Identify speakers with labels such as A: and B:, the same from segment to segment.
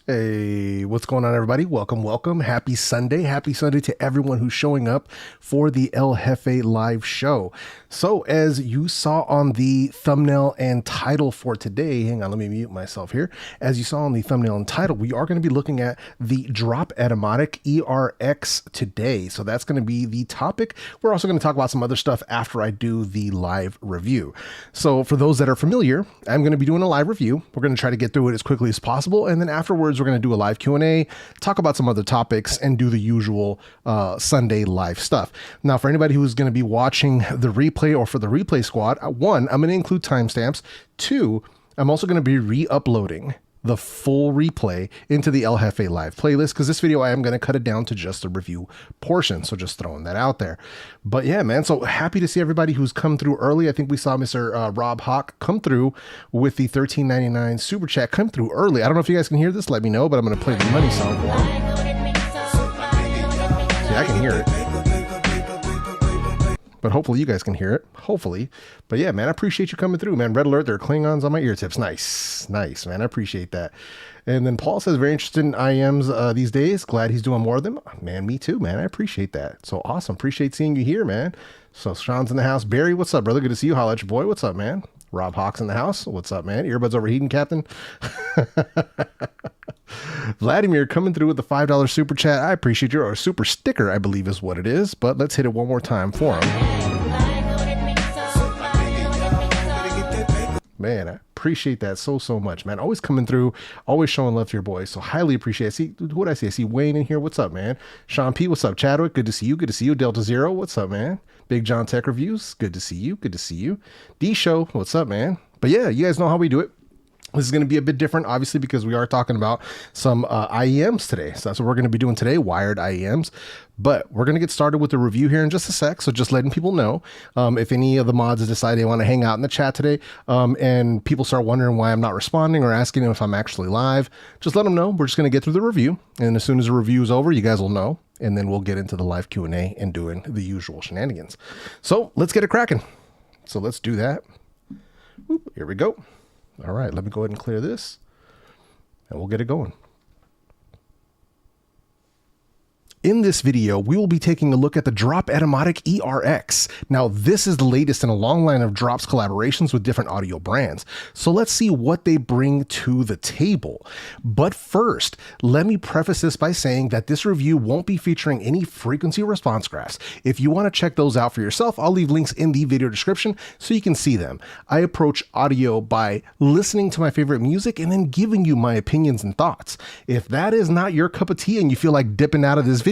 A: Hey, what's going on, everybody? Welcome. Happy Sunday. Happy Sunday to everyone who's showing up for the El Jefe live show. So as you saw on the thumbnail and title for today, hang on, let me mute myself here. As you saw on the thumbnail and title, we are going to be looking at the Drop Etymotic ERX today. So that's going to be the topic. We're also going to talk about some other stuff after I do the live review. So for those that are familiar, I'm going to be doing a live review. We're going to try to get through it as quickly as possible. And then afterwards, we're going to do a live Q&A, talk about some other topics, and do the usual Sunday live stuff. Now, for anybody who's going to be watching the replay or for the replay squad, one, I'm going to include timestamps. Two, I'm also going to be re-uploading the full replay into the El Jefe live playlist, because this video I am going to cut it down to just the review portion. So just throwing that out there. But yeah, man, so happy to see everybody who's come through early. I think we saw Mr. Rob Hawk come through with the $13.99 super chat, come through early. I don't know if you guys can hear this, let me know, but I'm going to play the money song for him. Yeah, I can hear it. But hopefully you guys can hear it. Hopefully. But yeah, man, I appreciate you coming through, man. Red alert, there are Klingons on my ear tips. Nice, man. I appreciate that. And then Paul says, very interested in IEMs these days. Glad he's doing more of them. Man, me too, man. I appreciate that. So awesome. Appreciate seeing you here, man. So Sean's in the house. Barry, what's up, brother? Good to see you. Holla at your boy. What's up, man? Rob Hawks in the house. What's up, man? Earbuds overheating, Captain. Vladimir coming through with the $5 super chat. I appreciate your super sticker, I believe is what it is, but let's hit it one more time for him. Man, I appreciate that so much, man. Always coming through, always showing love to your boys. So highly appreciate it. See, what I see? I see Wayne in here. What's up, man? Sean P, what's up? Chadwick, good to see you. Good to see you. Delta Zero, what's up, man? Big John Tech Reviews, good to see you. Good to see you. D Show, what's up, man? But yeah, you guys know how we do it. This is going to be a bit different, obviously, because we are talking about some IEMs today. So that's what we're going to be doing today, wired IEMs. But we're going to get started with the review here in just a sec. So just letting people know, if any of the mods decide they want to hang out in the chat today, and people start wondering why I'm not responding or asking them if I'm actually live, just let them know. We're just going to get through the review. And as soon as the review is over, you guys will know. And then we'll get into the live Q&A and doing the usual shenanigans. So let's get it cracking. So let's do that. Whoop, here we go. All right, let me go ahead and clear this and we'll get it going. In this video, we will be taking a look at the Drop Etymotic ERX. Now, this is the latest in a long line of Drops collaborations with different audio brands. So let's see what they bring to the table. But first, let me preface this by saying that this review won't be featuring any frequency response graphs. If you want to check those out for yourself, I'll leave links in the video description so you can see them. I approach audio by listening to my favorite music and then giving you my opinions and thoughts. If that is not your cup of tea and you feel like dipping out of this video,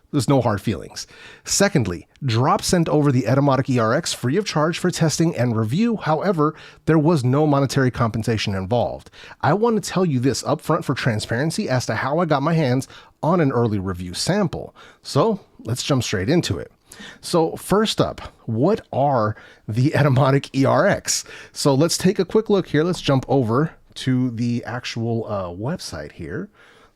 A: there's no hard feelings. Secondly, Drop sent over the Etymotic ERX free of charge for testing and review. However, there was no monetary compensation involved. I want to tell you this up front for transparency as to how I got my hands on an early review sample. So let's jump straight into it. So first up, what are the Etymotic ERX? So let's take a quick look here. Let's jump over to the actual website here.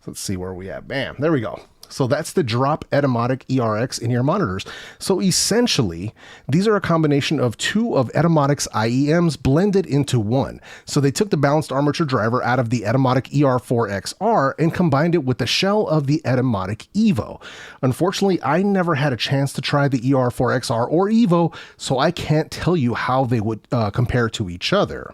A: Let's see where we at. Bam, there we go. So that's the Drop Etymotic ERX in-ear monitors. So essentially, these are a combination of two of Etymotic's IEMs blended into one. So they took the balanced armature driver out of the Etymotic ER4XR and combined it with the shell of the Etymotic Evo. Unfortunately, I never had a chance to try the ER4XR or Evo, so I can't tell you how they would compare to each other.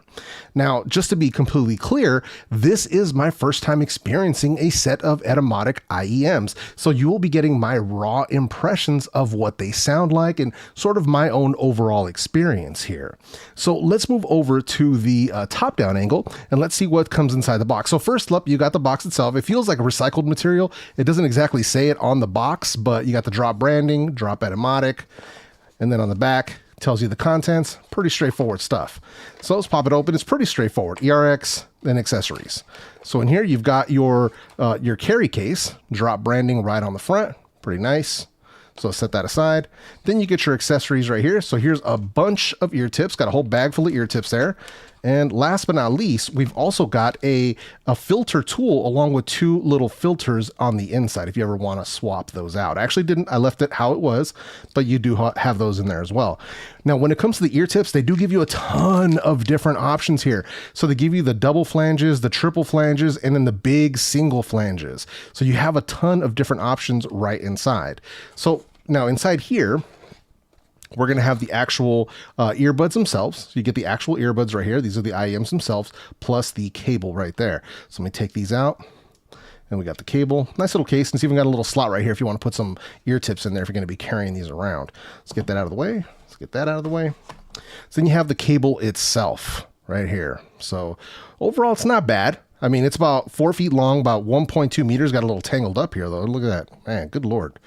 A: Now, just to be completely clear, this is my first time experiencing a set of Etymotic IEMs. So you will be getting my raw impressions of what they sound like and sort of my own overall experience here. So let's move over to the top-down angle and let's see what comes inside the box. So first up, you got the box itself. It feels like a recycled material. It doesn't exactly say it on the box, but you got the Drop branding, Drop Etymotic, and then on the back, tells you the contents. Pretty straightforward stuff. So let's pop it open. It's pretty straightforward. ERX and accessories. So in here, you've got your carry case, Drop branding right on the front. Pretty nice. So set that aside. Then you get your accessories right here. So here's a bunch of ear tips. Got a whole bag full of ear tips there. And last but not least, we've also got a filter tool along with two little filters on the inside if you ever want to swap those out. I actually didn't. I left it how it was, but you do have those in there as well. Now, when it comes to the ear tips, they do give you a ton of different options here. So they give you the double flanges, the triple flanges, and then the big single flanges. So you have a ton of different options right inside. So now inside here, we're going to have the actual earbuds themselves. So you get the actual earbuds right here. These are the IEMs themselves, plus the cable right there. So let me take these out. And we got the cable. Nice little case. And it's even got a little slot right here if you want to put some ear tips in there if you're going to be carrying these around. Let's get that out of the way. Let's get that out of the way. So then you have the cable itself right here. So overall, it's not bad. I mean, it's about 4 feet long, about 1.2 meters. Got a little tangled up here, though. Look at that. Man, good Lord.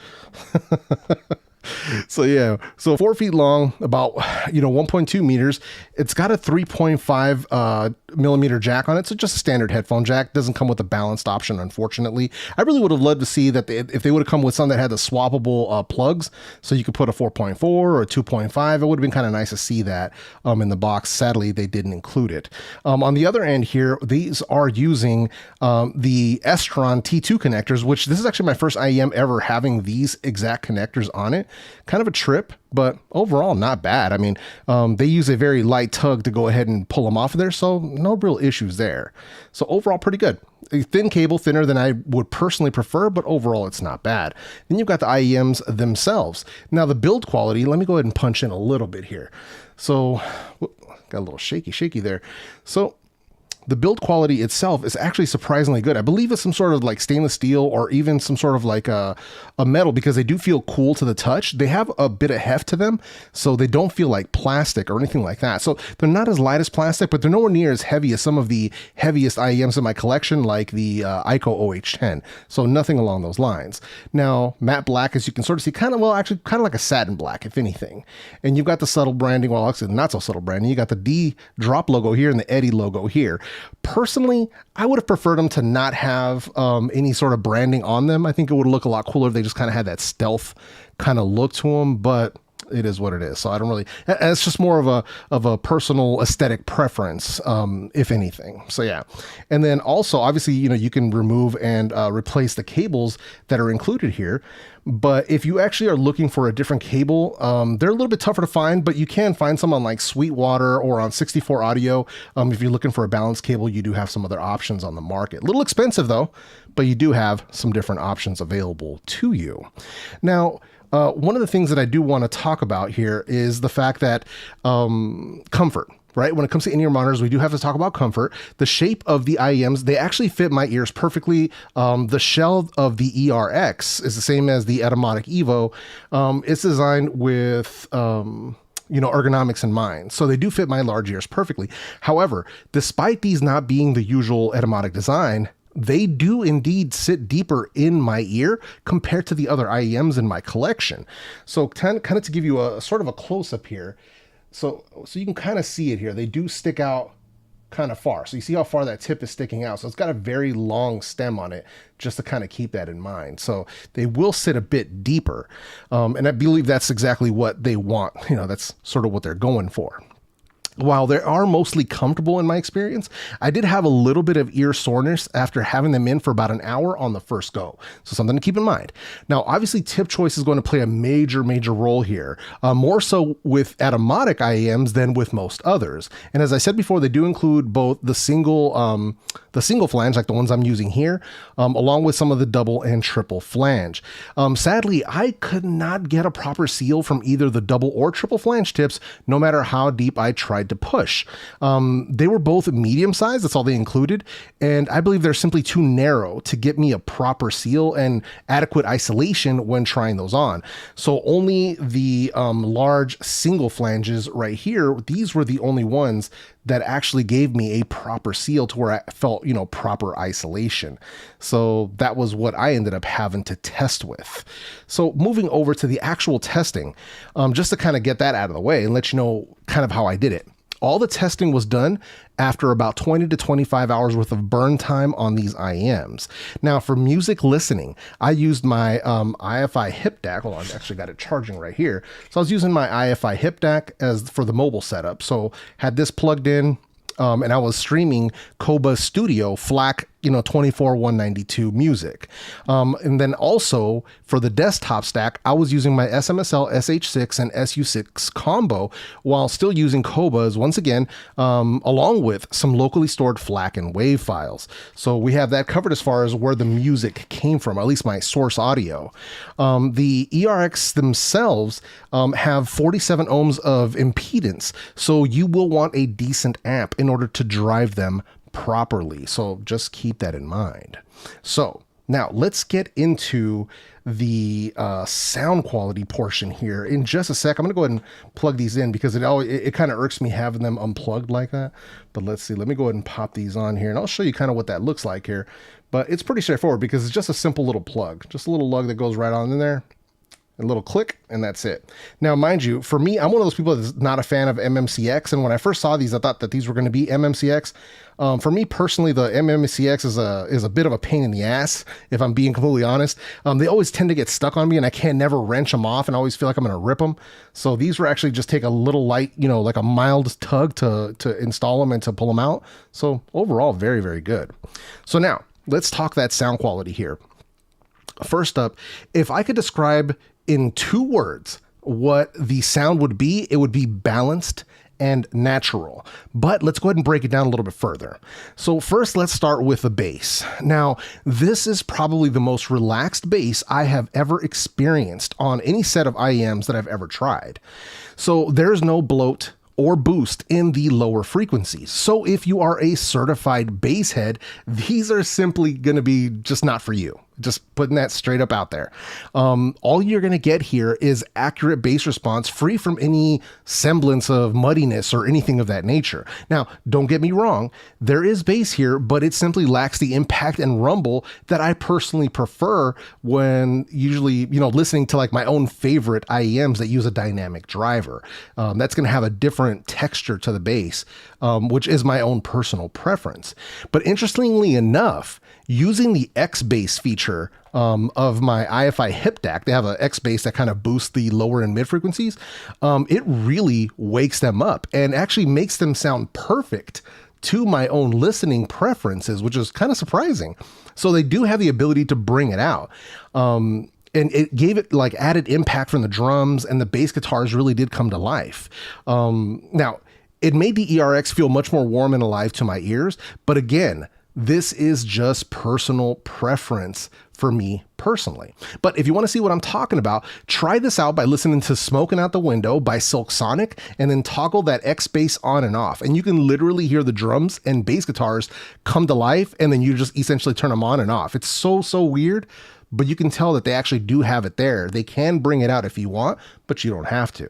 A: So yeah, so 4 feet long, about 1.2 meters. It's got a 3.5 millimeter jack on it, so just a standard headphone jack. Doesn't come with a balanced option, unfortunately. I really would have loved to see that if they would have come with some that had the swappable plugs, so you could put a 4.4 or a 2.5. It would have been kind of nice to see that in the box. Sadly, they didn't include it. On the other end here, these are using the S-Tron T2 connectors, which this is actually my first IEM ever having these exact connectors on it. Kind of a trip, but overall not bad. I mean, they use a very light tug to go ahead and pull them off of there, so no real issues there. So overall pretty good. A thin cable, thinner than I would personally prefer, but overall it's not bad. Then you've got the IEMs themselves. Now the build quality, let me go ahead and punch in a little bit here. So got a little shaky there. So the build quality itself is actually surprisingly good. I believe it's some sort of like stainless steel or even some sort of like a metal, because they do feel cool to the touch. They have a bit of heft to them, so they don't feel like plastic or anything like that. So they're not as light as plastic, but they're nowhere near as heavy as some of the heaviest IEMs in my collection, like the ICO OH10. So nothing along those lines. Now, matte black, as you can sort of see, kind of like a satin black, if anything. And you've got the subtle branding, well, actually not so subtle branding. You got the D Drop logo here and the Eddy logo here. Personally, I would have preferred them to not have any sort of branding on them. I think it would look a lot cooler if they just kind of had that stealth kind of look to them, but it is what it is. So I don't really, it's just more of a personal aesthetic preference, if anything. So yeah. And then also, obviously, you can remove and replace the cables that are included here. But if you actually are looking for a different cable, they're a little bit tougher to find, but you can find some on like Sweetwater or on 64 Audio. If you're looking for a balanced cable, you do have some other options on the market. A little expensive though, but you do have some different options available to you. Now, one of the things that I do want to talk about here is the fact that comfort. Right? When it comes to in-ear monitors, we do have to talk about comfort. The shape of the IEMs, they actually fit my ears perfectly. The shell of the ERX is the same as the Etymotic Evo. It's designed with ergonomics in mind. So they do fit my large ears perfectly. However, despite these not being the usual Etymotic design, they do indeed sit deeper in my ear compared to the other IEMs in my collection. So kind of to give you a sort of a close-up here, so you can kind of see it here. They do stick out kind of far. So you see how far that tip is sticking out. So it's got a very long stem on it, just to kind of keep that in mind. So they will sit a bit deeper. And I believe that's exactly what they want. That's sort of what they're going for. While they are mostly comfortable in my experience, I did have a little bit of ear soreness after having them in for about an hour on the first go. So something to keep in mind. Now, obviously tip choice is going to play a major role here, more so with Etymotic IEMs than with most others. And as I said before, they do include both the single flange, like the ones I'm using here, along with some of the double and triple flange. Sadly, I could not get a proper seal from either the double or triple flange tips, no matter how deep I tried tried to push. They were both medium sized, that's all they included, and I believe they're simply too narrow to get me a proper seal and adequate isolation when trying those on. So only the large single flanges right here, these were the only ones that actually gave me a proper seal to where I felt, proper isolation. So that was what I ended up having to test with. So moving over to the actual testing, just to kind of get that out of the way and let you know kind of how I did it. All the testing was done after about 20 to 25 hours worth of burn time on these IEMs. Now for music listening, I used my HiFi hip DAC. Hold on, I actually got it charging right here. So I was using my HiFi hip DAC as for the mobile setup. So had this plugged in and I was streaming Koba Studio FLAC 24/192 music. And then also for the desktop stack, I was using my SMSL SH6 and SU6 combo while still using Kobas once again, along with some locally stored FLAC and WAV files. So we have that covered as far as where the music came from, at least my source audio. The ERX themselves have 47 ohms of impedance. So you will want a decent amp in order to drive them properly. So just keep that in mind. So now let's get into the sound quality portion here in just a sec. I'm going to go ahead and plug these in because it kind of irks me having them unplugged like that. But let's see, let me go ahead and pop these on here and I'll show you kind of what that looks like here. But it's pretty straightforward because it's just a simple little plug, just a little lug that goes right on in there. A little click, and that's it. Now, mind you, for me, I'm one of those people that's not a fan of MMCX, and when I first saw these, I thought that these were going to be MMCX. For me personally, the MMCX is a bit of a pain in the ass, if I'm being completely honest. They always tend to get stuck on me, and I can never wrench them off, and I always feel like I'm going to rip them. So these were actually just take a little light, like a mild tug to install them and to pull them out. So overall, very, very good. So now, let's talk that sound quality here. First up, if I could describe in 2 words what the sound would be, it would be balanced and natural. But let's go ahead and break it down a little bit further. So first, let's start with the bass. Now, this is probably the most relaxed bass I have ever experienced on any set of IEMs that I've ever tried. So there's no bloat or boost in the lower frequencies. So if you are a certified bass head, these are simply going to be just not for you. Just putting that straight up out there. All you're going to get here is accurate bass response free from any semblance of muddiness or anything of that nature. Now, don't get me wrong, there is bass here, but it simply lacks the impact and rumble that I personally prefer when usually, listening to like my own favorite IEMs that use a dynamic driver. That's going to have a different texture to the bass, which is my own personal preference. But interestingly enough, using the X bass feature of my HiFi hip DAC, they have an X bass that kind of boosts the lower and mid frequencies. It really wakes them up and actually makes them sound perfect to my own listening preferences, which is kind of surprising. So they do have the ability to bring it out. And it gave it like added impact from the drums, and the bass guitars really did come to life. Now, it made the ERX feel much more warm and alive to my ears, but again, this is just personal preference for me personally. But if you want to see what I'm talking about, try this out by listening to Smoking Out the Window by Silk Sonic and then toggle that X bass on and off. And you can literally hear the drums and bass guitars come to life, and then you just essentially turn them on and off. It's so weird, but you can tell that they actually do have it there. They can bring it out if you want, but you don't have to.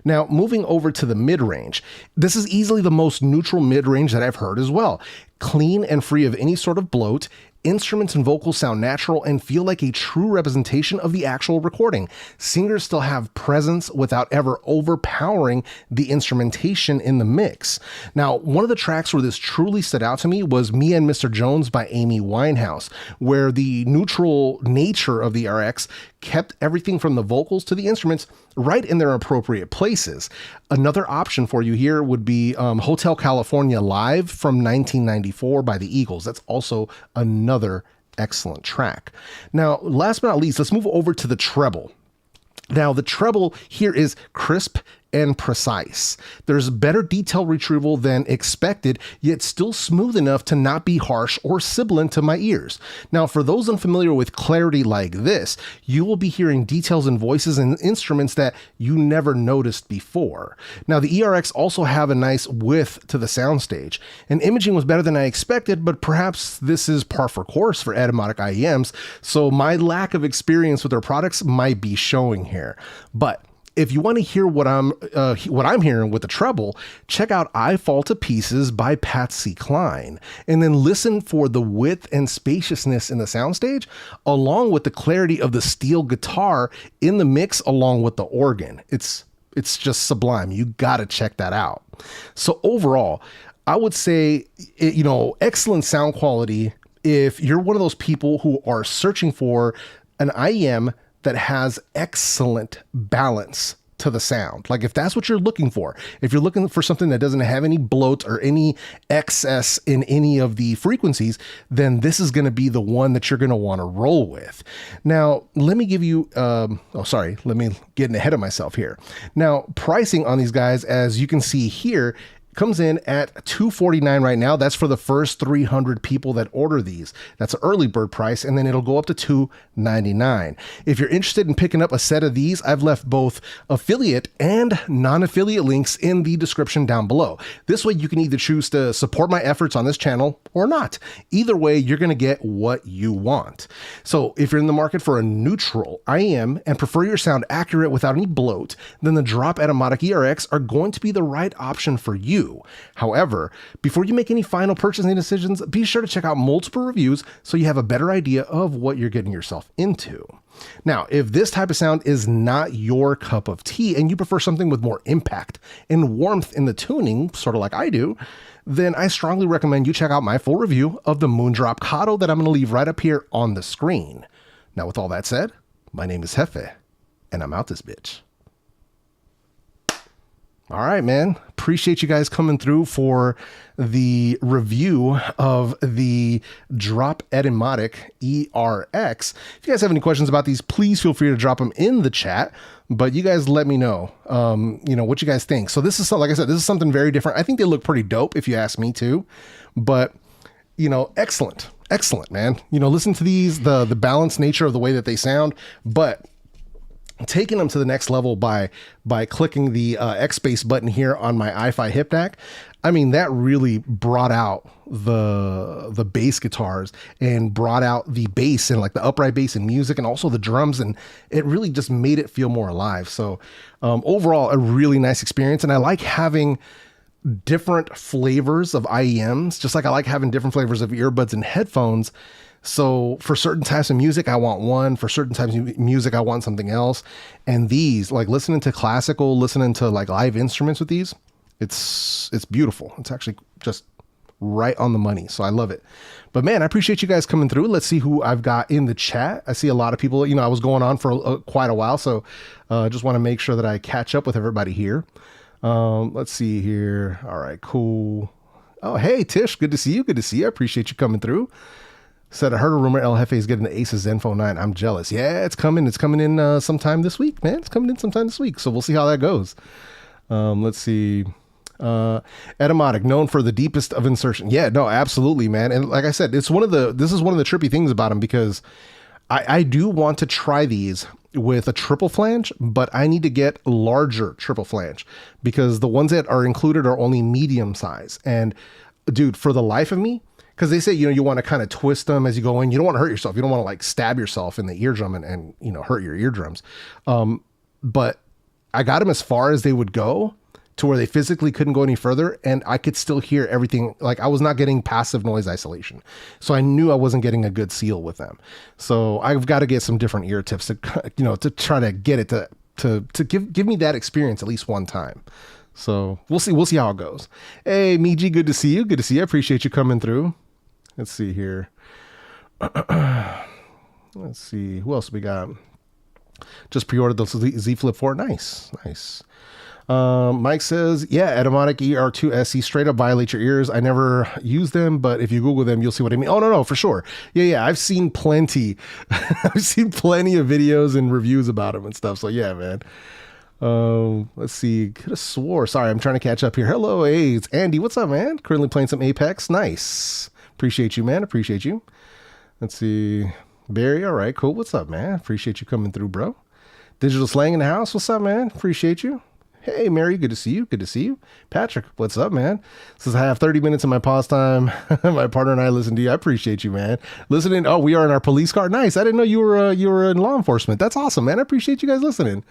A: Now, moving over to the mid-range, this is easily the most neutral mid-range that I've heard as well. Clean and free of any sort of bloat, instruments and vocals sound natural and feel like a true representation of the actual recording. Singers still have presence without ever overpowering the instrumentation in the mix. Now, one of the tracks where this truly stood out to me was Me and Mr. Jones by Amy Winehouse, where the neutral nature of the RX kept everything from the vocals to the instruments right in their appropriate places. Another option for you here would be Hotel California Live from 1994 by the Eagles. That's also another excellent track. Now, last but not least, let's move over to the treble. Now, the treble here is crisp and precise. There's better detail retrieval than expected, yet still smooth enough to not be harsh or sibilant to my ears. Now, for those unfamiliar with clarity like this, you will be hearing details in voices and instruments that you never noticed before. Now, the ERX also have a nice width to the soundstage, and imaging was better than I expected, but perhaps this is par for course for Etymotic IEMs, so my lack of experience with their products might be showing here. But if you want to hear what I'm hearing with the treble, check out I Fall to Pieces by Patsy Cline, and then listen for the width and spaciousness in the soundstage, along with the clarity of the steel guitar in the mix, along with the organ. It's just sublime. You got to check that out. So overall, I would say, excellent sound quality if you're one of those people who are searching for an IEM that has excellent balance to the sound. Like if that's what you're looking for, if you're looking for something that doesn't have any bloat or any excess in any of the frequencies, then this is going to be the one that you're going to want to roll with. Now, let me give you, let me get ahead of myself here. Now, pricing on these guys, as you can see here, comes in at $249 right now. That's for the first 300 people that order these. That's an early bird price, and then it'll go up to $299. If you're interested in picking up a set of these, I've left both affiliate and non-affiliate links in the description down below. This way you can either choose to support my efforts on this channel or not. Either way, you're gonna get what you want. So if you're in the market for a neutral IEM and prefer your sound accurate without any bloat, then the Drop Etymotic ERX are going to be the right option for you. However, before you make any final purchasing decisions, be sure to check out multiple reviews so you have a better idea of what you're getting yourself into. Now, if this type of sound is not your cup of tea and you prefer something with more impact and warmth in the tuning, sort of like I do, then I strongly recommend you check out my full review of the Moondrop Kato that I'm going to leave right up here on the screen. Now, with all that said, my name is Jefe, and I'm out this bitch. All right, man. Appreciate you guys coming through for the review of the Drop Etymotic ERX. If you guys have any questions about these, please feel free to drop them in the chat. But you guys let me know, what you guys think. So this is, like I said, this is something very different. I think they look pretty dope if you ask me to. But, excellent, man. Listen to these, the balanced nature of the way that they sound, but taking them to the next level by clicking the X space button here on my HiFi hip DAC. I mean, that really brought out the bass guitars and brought out the bass and like the upright bass in music and also the drums, and it really just made it feel more alive. So overall, a really nice experience, and I like having different flavors of IEMs, just like I like having different flavors of earbuds and headphones. So for certain types of music, I want one. For certain types of music, I want something else. And these, like listening to classical, listening to like live instruments with these, it's beautiful. It's actually just right on the money. So I love it. But man, I appreciate you guys coming through. Let's see who I've got in the chat. I see a lot of people, I was going on for quite a while. So just want to make sure that I catch up with everybody here. Let's see here. All right, cool. Oh, hey, Tish, good to see you. Good to see you. I appreciate you coming through. Said, I heard a rumor El Jefe is getting the Asus Zenfone 9. I'm jealous. Yeah, it's coming. It's coming in sometime this week, man. It's coming in sometime this week. So we'll see how that goes. Let's see. Etymotic, known for the deepest of insertion. Yeah, no, absolutely, man. And like I said, this is one of the trippy things about them, because I do want to try these with a triple flange, but I need to get larger triple flange because the ones that are included are only medium size. And dude, for the life of me, because they say, you want to kind of twist them as you go in. You don't want to hurt yourself. You don't want to like stab yourself in the eardrum and hurt your eardrums. But I got them as far as they would go to where they physically couldn't go any further. And I could still hear everything. Like I was not getting passive noise isolation. So I knew I wasn't getting a good seal with them. So I've got to get some different ear tips to, to try to get it to give me that experience at least one time. So we'll see how it goes. Hey, Miji, good to see you. Good to see you. I appreciate you coming through. Let's see here. Let's see. Who else we got? Just pre-ordered the Z Flip 4. Nice. Mike says, yeah, Etymotic ER2 SE straight up violate your ears. I never use them, but if you Google them, you'll see what I mean. Oh, no, for sure. Yeah. I've seen plenty. I've seen plenty of videos and reviews about them and stuff. So yeah, man. Let's see. Could have swore. Sorry, I'm trying to catch up here. Hello, hey, it's Andy. What's up, man? Currently playing some Apex. Nice. Appreciate you, man. Appreciate you. Let's see. Barry, all right, cool. What's up, man? Appreciate you coming through, bro. Digital Slang in the house. What's up, man? Appreciate you. Hey, Mary, good to see you. Good to see you. Patrick, what's up, man? Says I have 30 minutes in my pause time. My partner and I listen to you. I appreciate you, man. Listening. Oh, we are in our police car. Nice. I didn't know you were in law enforcement. That's awesome, man. I appreciate you guys listening.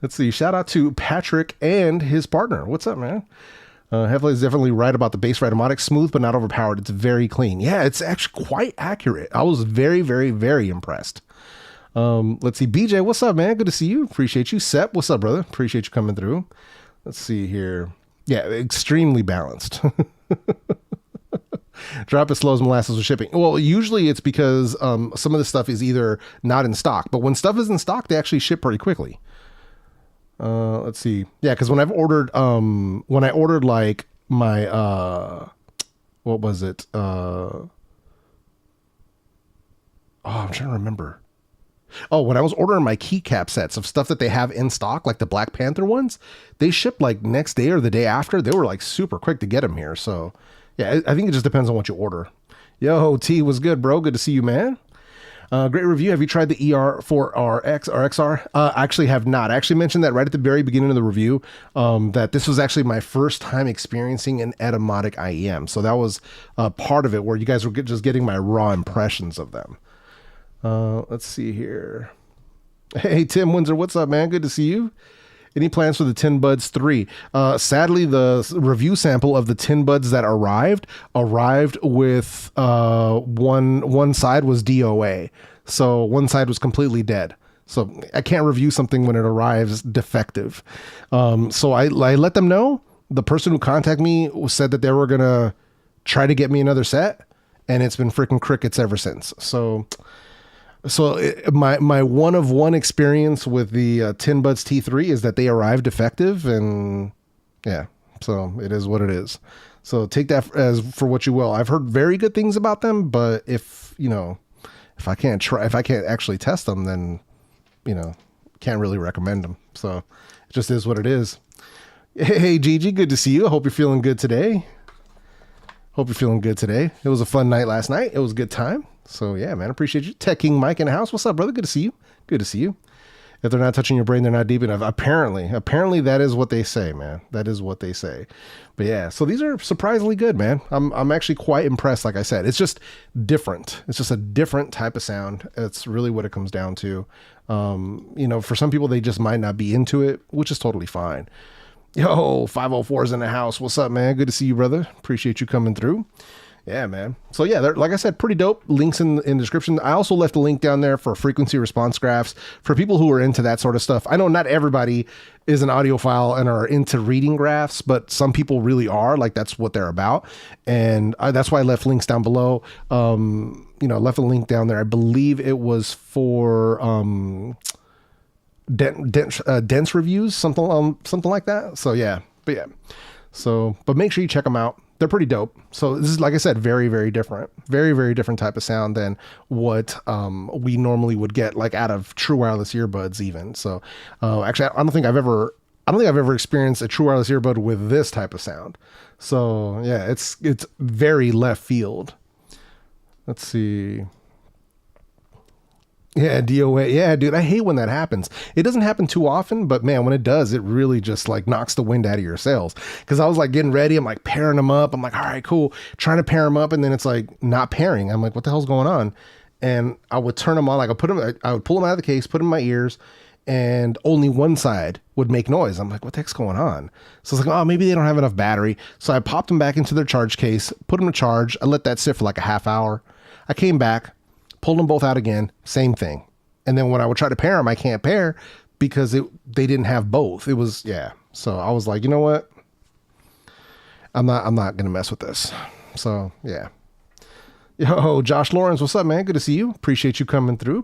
A: Let's see. Shout out to Patrick and his partner. What's up, man? Heavily is definitely right about the bass Etymotic. Smooth, but not overpowered. It's very clean. Yeah, it's actually quite accurate. I was very, very, very impressed. Let's see. BJ, what's up, man? Good to see you. Appreciate you. Sep, what's up, brother? Appreciate you coming through. Let's see here. Yeah, extremely balanced. Drop it slows molasses with shipping. Well, usually it's because some of the stuff is either not in stock, but when stuff is in stock, they actually ship pretty quickly. Let's see. Yeah, because when I ordered like my what was it? Oh, I'm trying to remember. Oh, when I was ordering my keycap sets of stuff that they have in stock, like the Black Panther ones, they shipped like next day or the day after. They were like super quick to get them here. So yeah, I think it just depends on what you order. Yo, T, was good, bro? Good to see you, man. Great review. Have you tried the ER4RX or XR? Actually have not. I actually mentioned that right at the very beginning of the review, that this was actually my first time experiencing an Etymotic IEM. So that was part of it where you guys were just getting my raw impressions of them. Let's see here. Hey, Tim Windsor, what's up, man? Good to see you. Any plans for the Tin Buds 3? Sadly, the review sample of the Tin Buds that arrived with one side was DOA. So one side was completely dead. So I can't review something when it arrives defective. So I let them know. The person who contacted me said that they were going to try to get me another set, and it's been freaking crickets ever since. So my one of one experience with the Tin Buds T3 is that they arrived defective, and yeah, so it is what it is. So take that as for what you will. I've heard very good things about them, but if I can't actually test them, then can't really recommend them. So it just is what it is. Hey Gigi, good to see you. I hope you're feeling good today. It was a fun night last night. It was a good time. So yeah, man, appreciate you. Tech King Mike in the house. What's up, brother? Good to see you. If they're not touching your brain, they're not deep enough. Apparently that is what they say, man. That is what they say. But yeah, so these are surprisingly good, man. I'm actually quite impressed. Like I said, it's just different. It's just a different type of sound. It's really what it comes down to. For some people, they just might not be into it, which is totally fine. Yo, 504's in the house. What's up, man? Good to see you, brother. Appreciate you coming through. Yeah, man. So yeah, they're, like I said, pretty dope. Links in the description. I also left a link down there for frequency response graphs for people who are into that sort of stuff. I know not everybody is an audiophile and are into reading graphs, but some people really are. Like that's what they're about. And that's why I left links down below. I left a link down there. I believe it was for dense reviews, something like that. So yeah, but make sure you check them out. They're pretty dope. So this is, like I said, very, very different, very, very different type of sound than what we normally would get like out of true wireless earbuds even. So actually, I don't think I've ever experienced a true wireless earbud with this type of sound. So yeah, it's very left field. Let's see. Yeah, DOA. Yeah, dude, I hate when that happens. It doesn't happen too often, but man, when it does, it really just like knocks the wind out of your sails. Because I was like getting ready, I'm like pairing them up. I'm like, all right, cool. Trying to pair them up, and then it's like not pairing. I'm like, what the hell's going on? And I would turn them on, like I would pull them out of the case, put them in my ears, and only one side would make noise. I'm like, what the heck's going on? So it's like, oh, maybe they don't have enough battery. So I popped them back into their charge case, put them to charge. I let that sit for like a half hour. I came back, pulled them both out again, same thing. And then when I would try to pair them, I can't pair because they didn't have both. It was, yeah. So I was like, you know what? I'm not going to mess with this. So yeah. Yo, Josh Lawrence, what's up, man? Good to see you. Appreciate you coming through.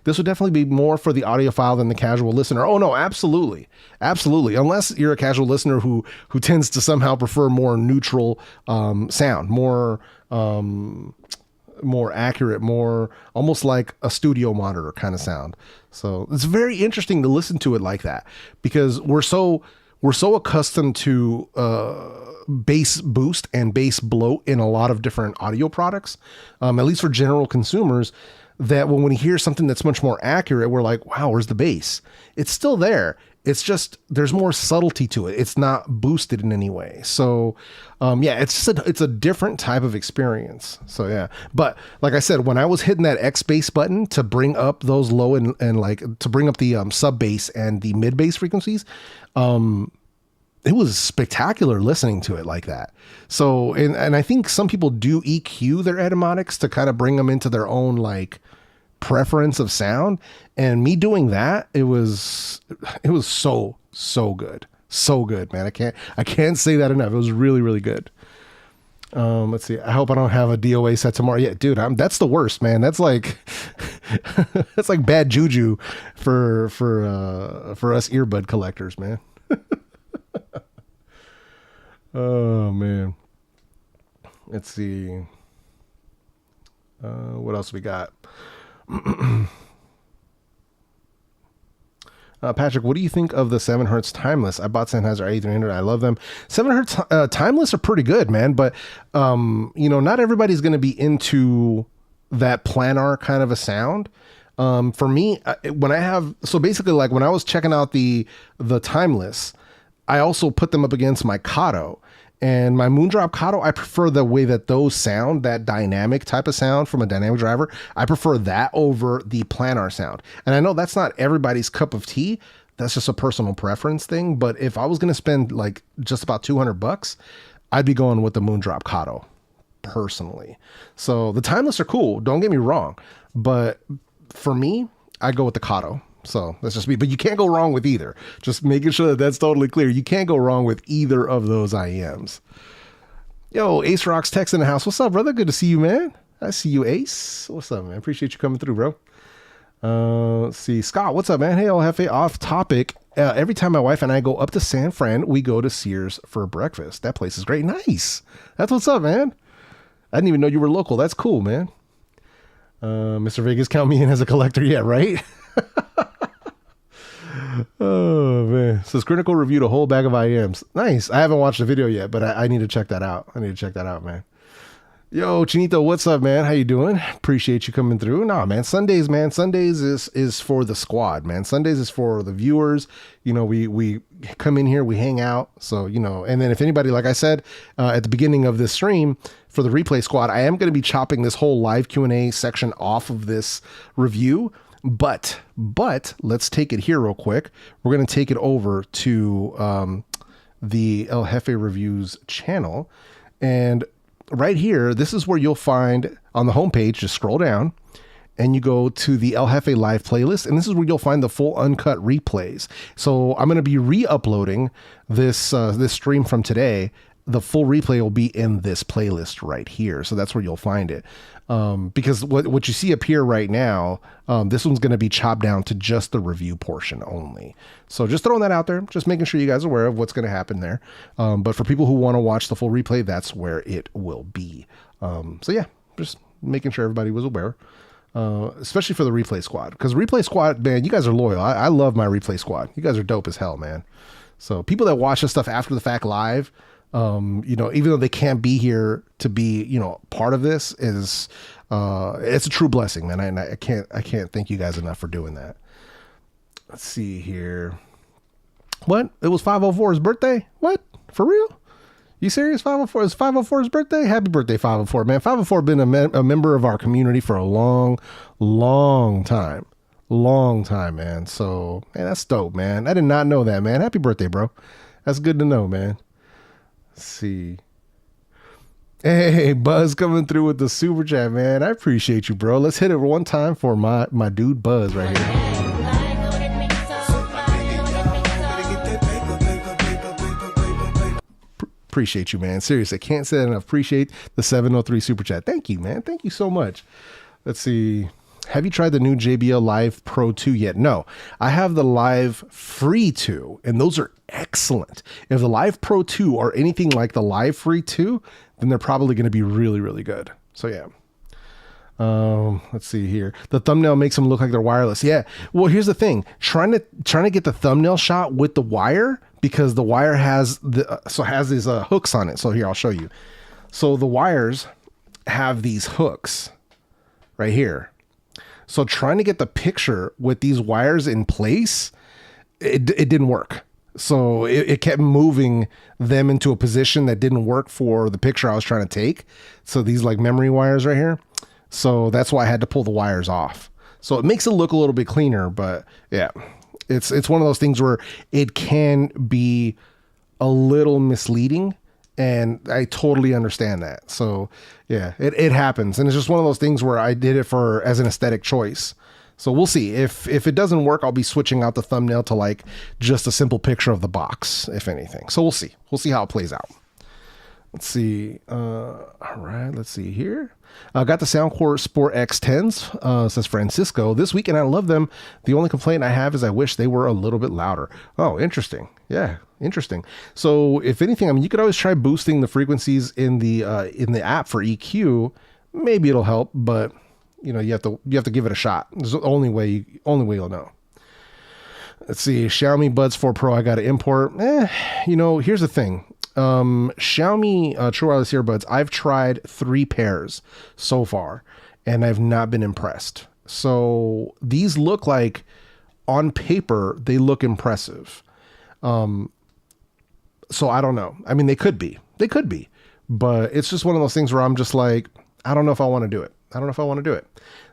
A: This would definitely be more for the audiophile than the casual listener. Oh no, absolutely. Unless you're a casual listener who tends to somehow prefer more neutral sound, more more accurate, more almost like a studio monitor kind of sound. So it's very interesting to listen to it like that, because we're so accustomed to bass boost and bass bloat in a lot of different audio products, at least for general consumers, that when we hear something that's much more accurate, we're like, wow, where's the bass? It's still there. It's just, there's more subtlety to it. It's not boosted in any way. So, yeah, it's a different type of experience. So yeah, but like I said, when I was hitting that X bass button to bring up those low and like to bring up the sub bass and the mid bass frequencies, it was spectacular listening to it like that. So, and I think some people do EQ their Etymotics to kind of bring them into their own like preference of sound. And me doing that, it was so good. So good, man. I can't say that enough. It was really, really good. Let's see. I hope I don't have a DOA set tomorrow. Yeah, dude, that's the worst, man. That's like, that's like bad juju for us earbud collectors, man. Oh man. Let's see. What else we got? Patrick, what do you think of the 7 Hertz Timeless? I bought Sennheiser A300. I love them. 7 Hertz Timeless are pretty good, man. But, you know, not everybody's going to be into that planar kind of a sound. For me, when I have, so basically like when I was checking out the Timeless, I also put them up against my Kato. And my Moondrop Kato, I prefer the way that those sound, that dynamic type of sound from a dynamic driver. I prefer that over the planar sound. And I know that's not everybody's cup of tea. That's just a personal preference thing. But if I was going to spend like just about $200, I'd be going with the Moondrop Kato personally. So the Timeless are cool. Don't get me wrong. But for me, I go with the Kato. So that's just me, but you can't go wrong with either. Just making sure that that's totally clear. You can't go wrong with either of those IEMs. Yo, Ace Rocks Tex in the house. What's up, brother? Good to see you, man. I see you, Ace. What's up, man? Appreciate you coming through, bro. Let's see. Scott, what's up, man? Hey, ELJEFE, off topic. Every time my wife and I go up to San Fran, we go to Sears for breakfast. That place is great. Nice. That's what's up, man. I didn't even know you were local. That's cool, man. Mr. Vegas, count me in as a collector. Yeah, right? Oh man, says Critical reviewed a whole bag of IEMs. Nice. I haven't watched the video yet, but I need to check that out. Man. Yo, Chinito, what's up, man? How you doing? Appreciate you coming through. Nah, man, Sundays is for the squad, man. Sundays is for the viewers. You know, we come in here, we hang out. So, you know, and then if anybody, like I said at the beginning of this stream, for the replay squad, I am going to be chopping this whole live Q&A section off of this review. But let's take it here real quick. We're going to take it over to the ELJEFE Reviews channel. And right here, this is where you'll find on the homepage, just scroll down and you go to the ELJEFE live playlist. And this is where you'll find the full uncut replays. So I'm going to be re-uploading this stream from today. The full replay will be in this playlist right here. So that's where you'll find it. Because what you see up here right now, this one's going to be chopped down to just the review portion only. So just throwing that out there, just making sure you guys are aware of what's going to happen there. But for people who want to watch the full replay, that's where it will be. So yeah, just making sure everybody was aware, especially for the replay squad. Because replay squad, man, you guys are loyal. I love my replay squad. You guys are dope as hell, man. So people that watch this stuff after the fact live, you know, even though they can't be here to be, you know, part of this is, it's a true blessing, man. And I can't thank you guys enough for doing that. Let's see here. What? It was 504's birthday? What? For real? You serious? 504 is 504's birthday? Happy birthday, 504, man. 504 been a member of our community for a long time. Long time, man. So, man, that's dope, man. I did not know that, man. Happy birthday, bro. That's good to know, man. Let's see. Hey, Buzz coming through with the super chat, man. I appreciate you, bro. Let's hit it one time for my dude Buzz right here. Appreciate you, man. Seriously, can't say that enough. Appreciate the 703 super chat. Thank you, man. Thank you so much. Let's see. Have you tried the new JBL Live Pro 2 yet? No, I have the Live Free 2, and those are excellent. If the Live Pro 2 are anything like the Live Free 2, then they're probably going to be really, really good. So yeah. Let's see here. The thumbnail makes them look like they're wireless. Yeah. Well, here's the thing. Trying to get the thumbnail shot with the wire, because the wire has has these hooks on it. So here, I'll show you. So the wires have these hooks right here. So trying to get the picture with these wires in place, it didn't work. So it kept moving them into a position that didn't work for the picture I was trying to take. So these like memory wires right here. So that's why I had to pull the wires off. So it makes it look a little bit cleaner, but yeah, it's one of those things where it can be a little misleading, and I totally understand that. So yeah, it happens. And it's just one of those things where I did it as an aesthetic choice. So we'll see if it doesn't work. I'll be switching out the thumbnail to like just a simple picture of the box, if anything. So we'll see how it plays out. Let's see. All right, let's see here. I got the Soundcore Sport X10s, says Francisco, this week, and I love them. The only complaint I have is I wish they were a little bit louder. Oh, interesting. Yeah, interesting. So if anything, I mean, you could always try boosting the frequencies in the app for EQ. Maybe it'll help, but you know, you have to give it a shot. It's the only way you'll know. Let's see. Xiaomi Buds 4 Pro, I got to import. You know, here's the thing. Xiaomi True Wireless earbuds, I've tried 3 pairs so far, and I've not been impressed. So these look like, on paper, they look impressive. So I don't know. I mean, they could be, but it's just one of those things where I'm just like, I don't know if I want to do it.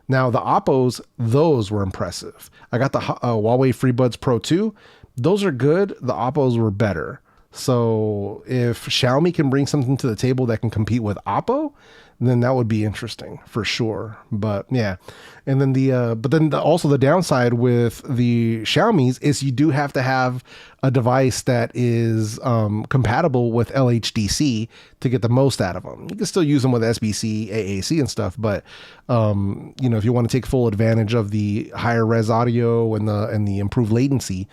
A: Now the Oppos, those were impressive. I got the Huawei FreeBuds Pro 2. Those are good. The Oppos were better. So if Xiaomi can bring something to the table that can compete with Oppo, then that would be interesting for sure. But yeah. And then also the downside with the Xiaomis is you do have to have a device that is compatible with LHDC to get the most out of them. You can still use them with SBC, AAC and stuff, but you know, if you want to take full advantage of the higher res audio and the improved latency,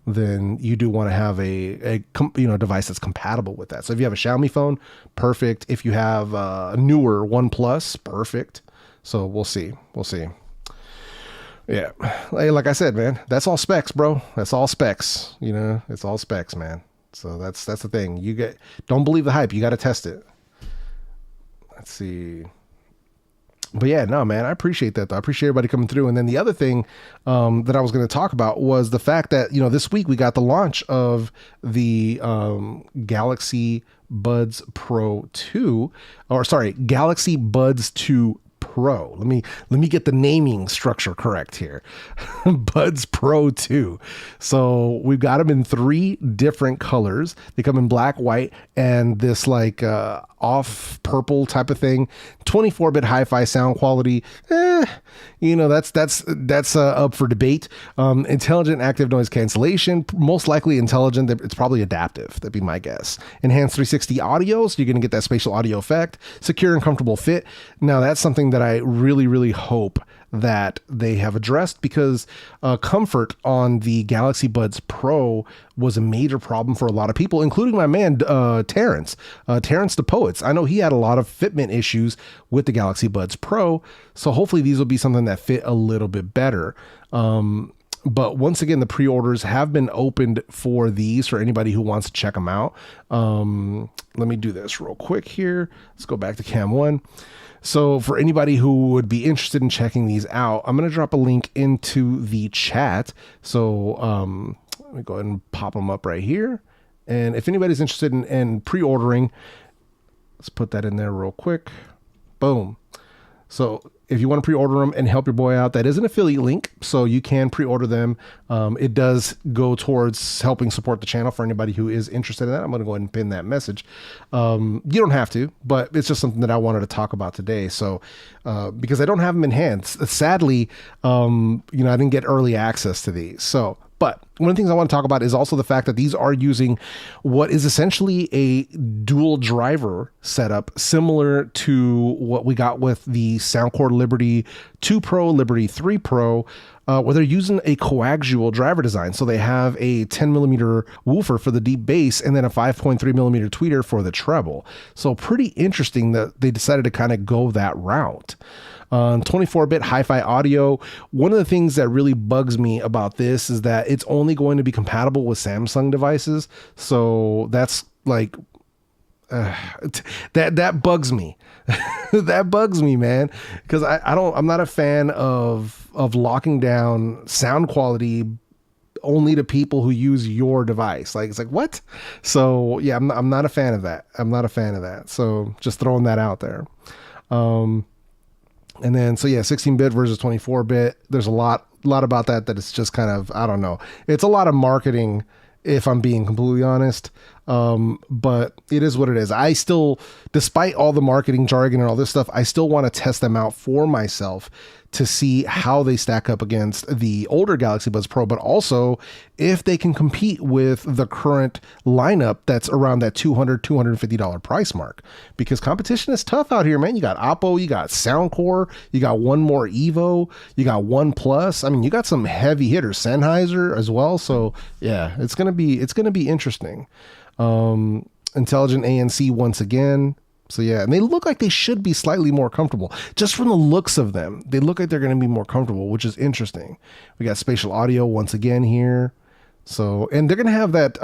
A: then you do want to have a device that's compatible with that. So if you have a Xiaomi phone, perfect. If you have a newer OnePlus, perfect. So we'll see. Yeah. Like I said, man, that's all specs, bro. That's all specs. You know, it's all specs, man. So that's the thing. Don't believe the hype. You got to test it. Let's see. But yeah, no, man, I appreciate that, though. I appreciate everybody coming through. And then the other thing that I was going to talk about was the fact that, you know, this week we got the launch of the Galaxy Buds Pro 2, Galaxy Buds 2 Pro. Let me get the naming structure correct here. Buds Pro 2. So we've got them in 3 different colors. They come in black, white, and this like off purple type of thing. 24-bit hi-fi sound quality. You know, that's up for debate. Intelligent active noise cancellation, most likely intelligent. It's probably adaptive. That'd be my guess. Enhanced 360 audio, so you're going to get that spatial audio effect. Secure and comfortable fit. Now that's something that I really, really hope that they have addressed, because comfort on the Galaxy Buds Pro was a major problem for a lot of people, including my man Terrence the Poets. I know he had a lot of fitment issues with the Galaxy Buds Pro, so hopefully these will be something that fit a little bit better. But once again, the pre-orders have been opened for these for anybody who wants to check them out. Let me do this real quick here. Let's go back to Cam 1. So for anybody who would be interested in checking these out, I'm going to drop a link into the chat. So let me go ahead and pop them up right here. And if anybody's interested in pre-ordering, let's put that in there real quick. Boom. So if you want to pre-order them and help your boy out, that is an affiliate link, so you can pre-order them. It does go towards helping support the channel for anybody who is interested in that. I'm going to go ahead and pin that message. You don't have to, but it's just something that I wanted to talk about today. So because I don't have them in hand, sadly, I didn't get early access to these. But one of the things I want to talk about is also the fact that these are using what is essentially a dual driver setup, similar to what we got with the Soundcore Liberty 2 Pro, Liberty 3 Pro, where they're using a coaxial driver design. So they have a 10 millimeter woofer for the deep bass and then a 5.3 millimeter tweeter for the treble. So pretty interesting that they decided to kind of go that route. 24-bit hi-fi audio. One of the things that really bugs me about this is that it's only going to be compatible with Samsung devices. So that's like, that bugs me. That bugs me, man, because I'm not a fan of locking down sound quality only to people who use your device. Like, it's like, what? So yeah, I'm not a fan of that. I'm not a fan of that. So just throwing that out there. And then, so yeah, 16-bit versus 24-bit. There's a lot about that it's just kind of, I don't know. It's a lot of marketing, if I'm being completely honest. But it is what it is. I still, despite all the marketing jargon and all this stuff, I still want to test them out for myself to see how they stack up against the older Galaxy Buds Pro, but also if they can compete with the current lineup that's around that $250 price mark, because competition is tough out here, man. You got Oppo, you got Soundcore, you got One More Evo, you got OnePlus. I mean, you got some heavy hitters, Sennheiser as well. So yeah, it's going to be interesting. Intelligent ANC once again. So yeah, and they look like they should be slightly more comfortable. Just from the looks of them, they look like they're going to be more comfortable, which is interesting. We got spatial audio once again here. So, and they're going to have that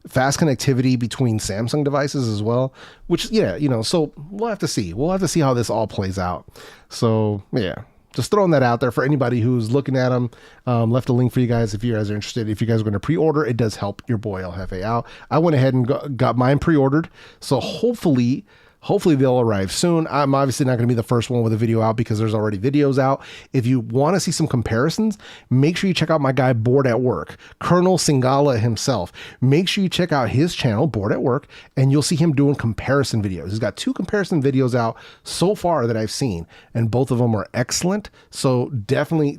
A: fast connectivity between Samsung devices as well, which, yeah, you know, so we'll have to see. We'll have to see how this all plays out. So yeah, just throwing that out there for anybody who's looking at them. Left a link for you guys if you guys are interested. If you guys are going to pre-order, it does help your boy El Jefe out. I went ahead and got mine pre-ordered. So hopefully they'll arrive soon. I'm obviously not going to be the first one with a video out because there's already videos out. If you want to see some comparisons, make sure you check out my guy Bored at Work, Colonel Singala himself. Make sure you check out his channel, Bored at Work, and you'll see him doing comparison videos. He's got 2 comparison videos out so far that I've seen, and both of them are excellent. So definitely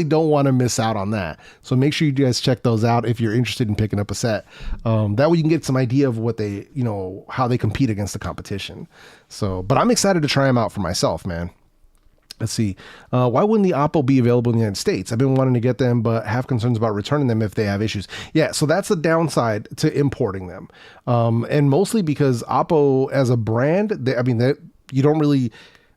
A: don't want to miss out on that. So make sure you guys check those out if you're interested in picking up a set. That way you can get some idea of what they, you know, how they compete against the competition. So, but I'm excited to try them out for myself, man. Let's see. Why wouldn't the Oppo be available in the United States? I've been wanting to get them, but have concerns about returning them if they have issues. Yeah, so that's the downside to importing them. And mostly because Oppo as a brand, you don't really,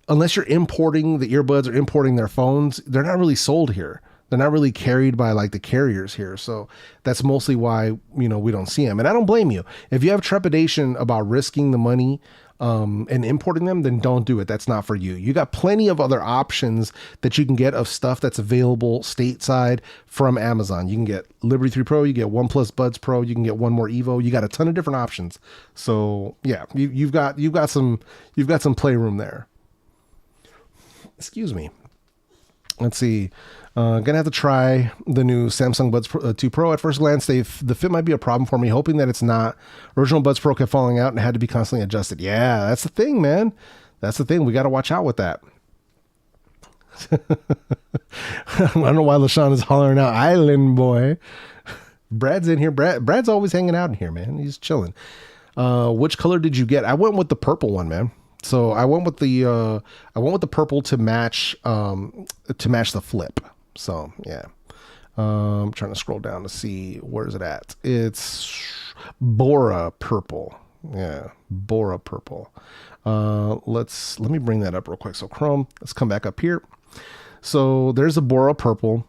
A: unless you're importing the earbuds or importing their phones, they're not really sold here. They're not really carried by like the carriers here. So that's mostly why, you know, we don't see them. And I don't blame you. If you have trepidation about risking the money and importing them, then don't do it. That's not for you. You got plenty of other options that you can get of stuff that's available stateside from Amazon. You can get Liberty 3 Pro, you get OnePlus Buds Pro, you can get One More Evo. You got a ton of different options. So yeah, you've got some playroom there. Excuse me. Let's see. Gonna have to try the new Samsung Buds 2 Pro. At first glance, the fit might be a problem for me, hoping that it's not. Original Buds Pro kept falling out and had to be constantly adjusted. Yeah, that's the thing, man. That's the thing. We got to watch out with that. I don't know why LaShawn is hollering out Island Boy. Brad's in here. Brad's always hanging out in here, man. He's chilling. Which color did you get? I went with the purple one, man. So I went with the purple to match the flip. So yeah, I'm trying to scroll down to see where is it at. It's Bora purple. Yeah, Bora purple. Let me bring that up real quick. So Chrome, let's come back up here. So there's a Bora purple.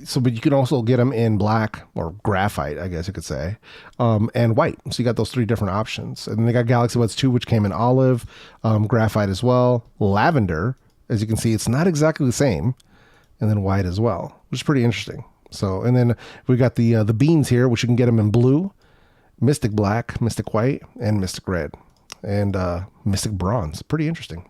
A: So, but you can also get them in black or graphite, I guess you could say, and white. So you got those 3 different options. And then they got Galaxy Buds 2, which came in olive, graphite as well, lavender. As you can see, it's not exactly the same, and then white as well, which is pretty interesting. So, and then we got the beans here, which you can get them in blue, Mystic Black, Mystic White, and Mystic Red, and Mystic Bronze. Pretty interesting.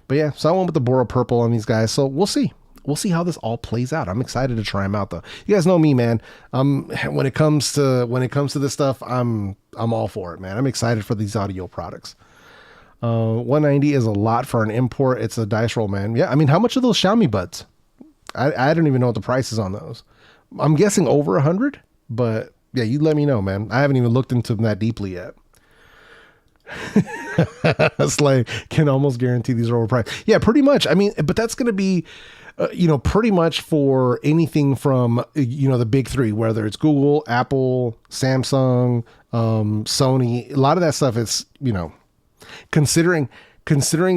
A: But yeah, so I went with the Bora purple on these guys. So we'll see. We'll see how this all plays out. I'm excited to try them out, though. You guys know me, man. When it comes to this stuff, I'm all for it, man. I'm excited for these audio products. 190 is a lot for an import. It's a dice roll, man. Yeah, I mean, how much are those Xiaomi buds? I don't even know what the price is on those. I'm guessing over 100, but yeah, you let me know, man. I haven't even looked into them that deeply yet. It's like, can almost guarantee these are overpriced. Yeah, pretty much. I mean, but that's going to be, pretty much for anything from, the big three, whether it's Google, Apple, Samsung, Sony, a lot of that stuff. It's, considering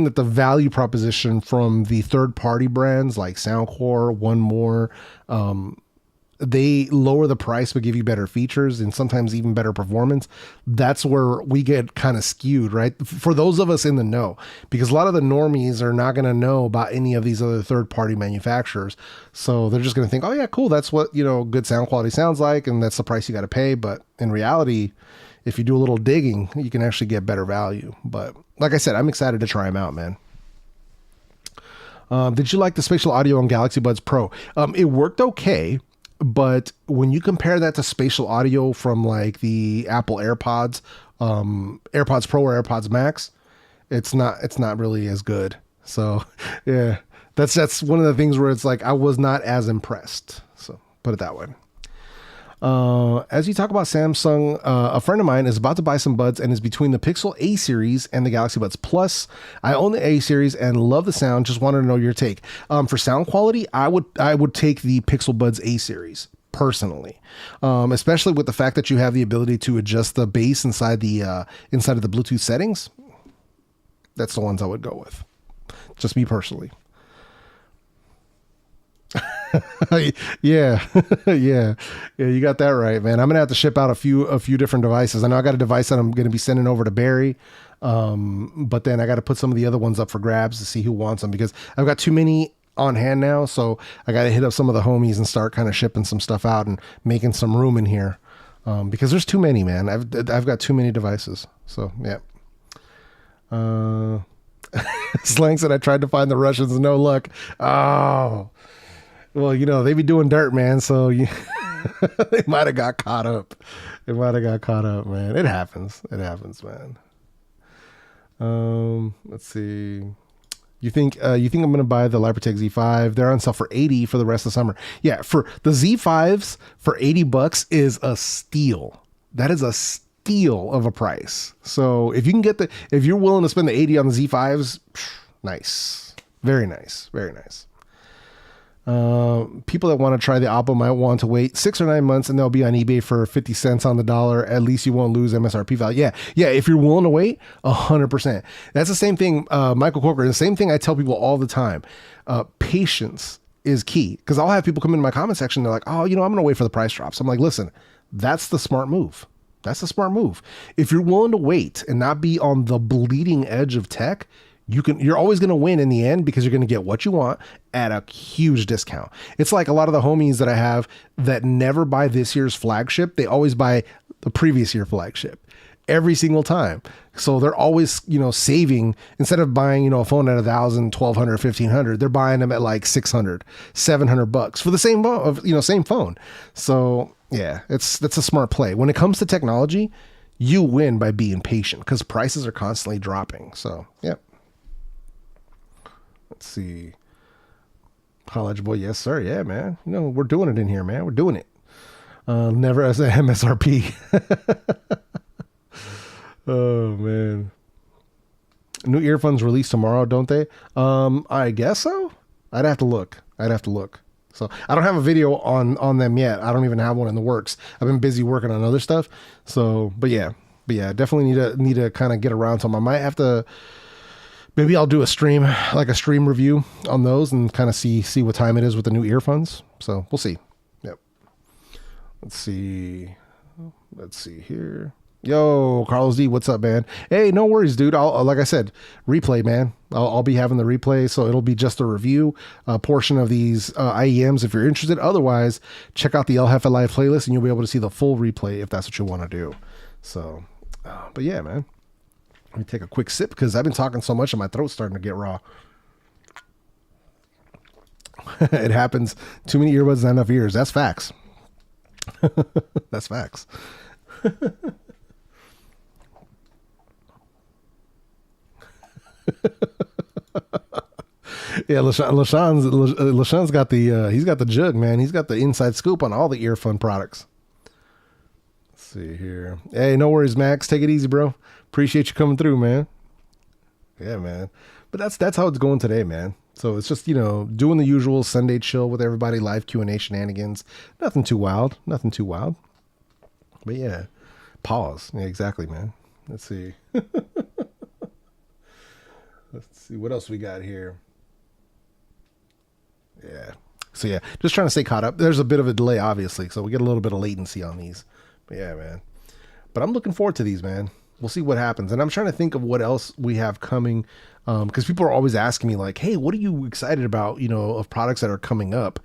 A: that the value proposition from the third party brands like Soundcore, One More, they lower the price but give you better features and sometimes even better performance. That's where we get kind of skewed, right? For those of us in the know, because a lot of the normies are not going to know about any of these other third-party manufacturers. So they're just going to think, oh yeah, cool. That's what, good sound quality sounds like. And that's the price you got to pay. But in reality, if you do a little digging, you can actually get better value. But like I said, I'm excited to try them out, man. Did you like the spatial audio on Galaxy Buds Pro? It worked okay. But when you compare that to spatial audio from like the Apple AirPods, AirPods Pro or AirPods Max, it's not really as good. So yeah, that's one of the things where it's like, I was not as impressed. So put it that way. As you talk about Samsung, a friend of mine is about to buy some buds and is between the Pixel A series and the Galaxy Buds Plus. I own the A series and love the sound. Just wanted to know your take. For sound quality, I would take the Pixel Buds A series personally, especially with the fact that you have the ability to adjust the bass inside of the Bluetooth settings. That's the ones I would go with. Just me personally. Yeah. Yeah, you got that right, man. I'm gonna have to ship out a few different devices. I know I got a device that I'm gonna be sending over to Barry, but then I got to put some of the other ones up for grabs to see who wants them, because I've got too many on hand now. So I got to hit up some of the homies and start kind of shipping some stuff out and making some room in here, because there's too many, man. I've got too many devices. So yeah. Slang said I tried to find the Russians, no luck. Oh. Well, they be doing dirt, man. So they might have got caught up. Man. It happens, man. Let's see. You think I'm going to buy the Libertech Z5? They're on sale for $80 for the rest of the summer. Yeah, for the Z5s for $80 is a steal. That is a steal of a price. So if you're willing to spend the $80 on the Z5s, nice. Very nice. Very nice. People that want to try the Oppo might want to wait 6 or 9 months and they'll be on eBay for 50 cents on the dollar. At least you won't lose MSRP value. Yeah. If you're willing to wait, 100%. That's the same thing. Michael Corcoran, the same thing I tell people all the time. Patience is key, because I'll have people come into my comment section. They're like, oh, I'm going to wait for the price drops. I'm like, listen, that's the smart move. If you're willing to wait and not be on the bleeding edge of tech, you're always going to win in the end, because you're going to get what you want at a huge discount. It's like a lot of the homies that I have that never buy this year's flagship. They always buy the previous year flagship every single time. So they're always, saving, instead of buying, a phone at $1,000, $1,200, $1,500, they're buying them at like $600, $700 for the same phone. So yeah, that's a smart play. When it comes to technology, you win by being patient, because prices are constantly dropping. So yeah. Let's see. College boy, yes sir. Yeah, man. We're doing it in here, man. We're doing it. Never as a MSRP. Oh man. New earphones released tomorrow, don't they? I guess so. I'd have to look. So I don't have a video on them yet. I don't even have one in the works. I've been busy working on other stuff. So, but yeah, definitely need to kind of get around to them. I might have to. Maybe I'll do a stream review on those and kind of see what time it is with the new earphones. So we'll see. Yep. Let's see here. Yo, Carlos D, what's up, man? Hey, no worries, dude. Like I said, replay, man. I'll be having the replay, so it'll be just a review portion of these IEMs if you're interested. Otherwise, check out the El Jefe Live playlist and you'll be able to see the full replay if that's what you want to do. So, but yeah, man. Let me take a quick sip, because I've been talking so much and my throat's starting to get raw. It happens. Too many earbuds, not enough ears. That's facts. That's facts. Yeah, LaShawn's got he's got the jug, man. He's got the inside scoop on all the earphone products. Let's see here. Hey, no worries, Max. Take it easy, bro. Appreciate you coming through, man. Yeah, man. But that's how it's going today, man. So it's just, you know, doing the usual Sunday chill with everybody, live Q&A shenanigans. Nothing too wild. Nothing too wild. But yeah, pause. Yeah, exactly, man. Let's see. Let's see what else we got here. Yeah. So yeah, just trying to stay caught up. There's a bit of a delay, obviously, so we get a little bit of latency on these. But yeah, man. But I'm looking forward to these, man. We'll see what happens. And I'm trying to think of what else we have coming. Because people are always asking me like, hey, what are you excited about, you know, of products that are coming up?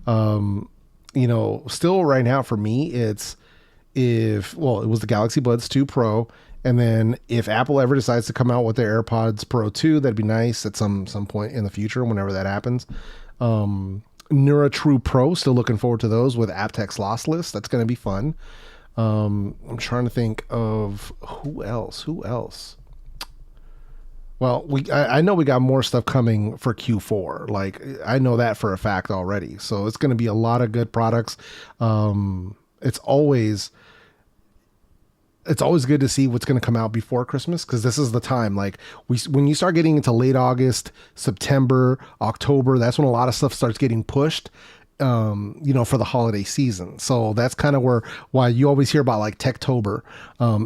A: You know, still right now for me, it was the Galaxy Buds 2 Pro. And then if Apple ever decides to come out with their AirPods Pro 2, that'd be nice at some point in the future, whenever that happens. Neura True Pro, still looking forward to those with aptX lossless. That's going to be fun. I'm trying to think of who else. Well, I know we got more stuff coming for Q4. Like, I know that for a fact already. So it's going to be a lot of good products. It's always good to see what's going to come out before Christmas, because this is the time. Like, when you start getting into late August, September, October, that's when a lot of stuff starts getting pushed. You know, for the holiday season. So that's kind of why you always hear about like Techtober,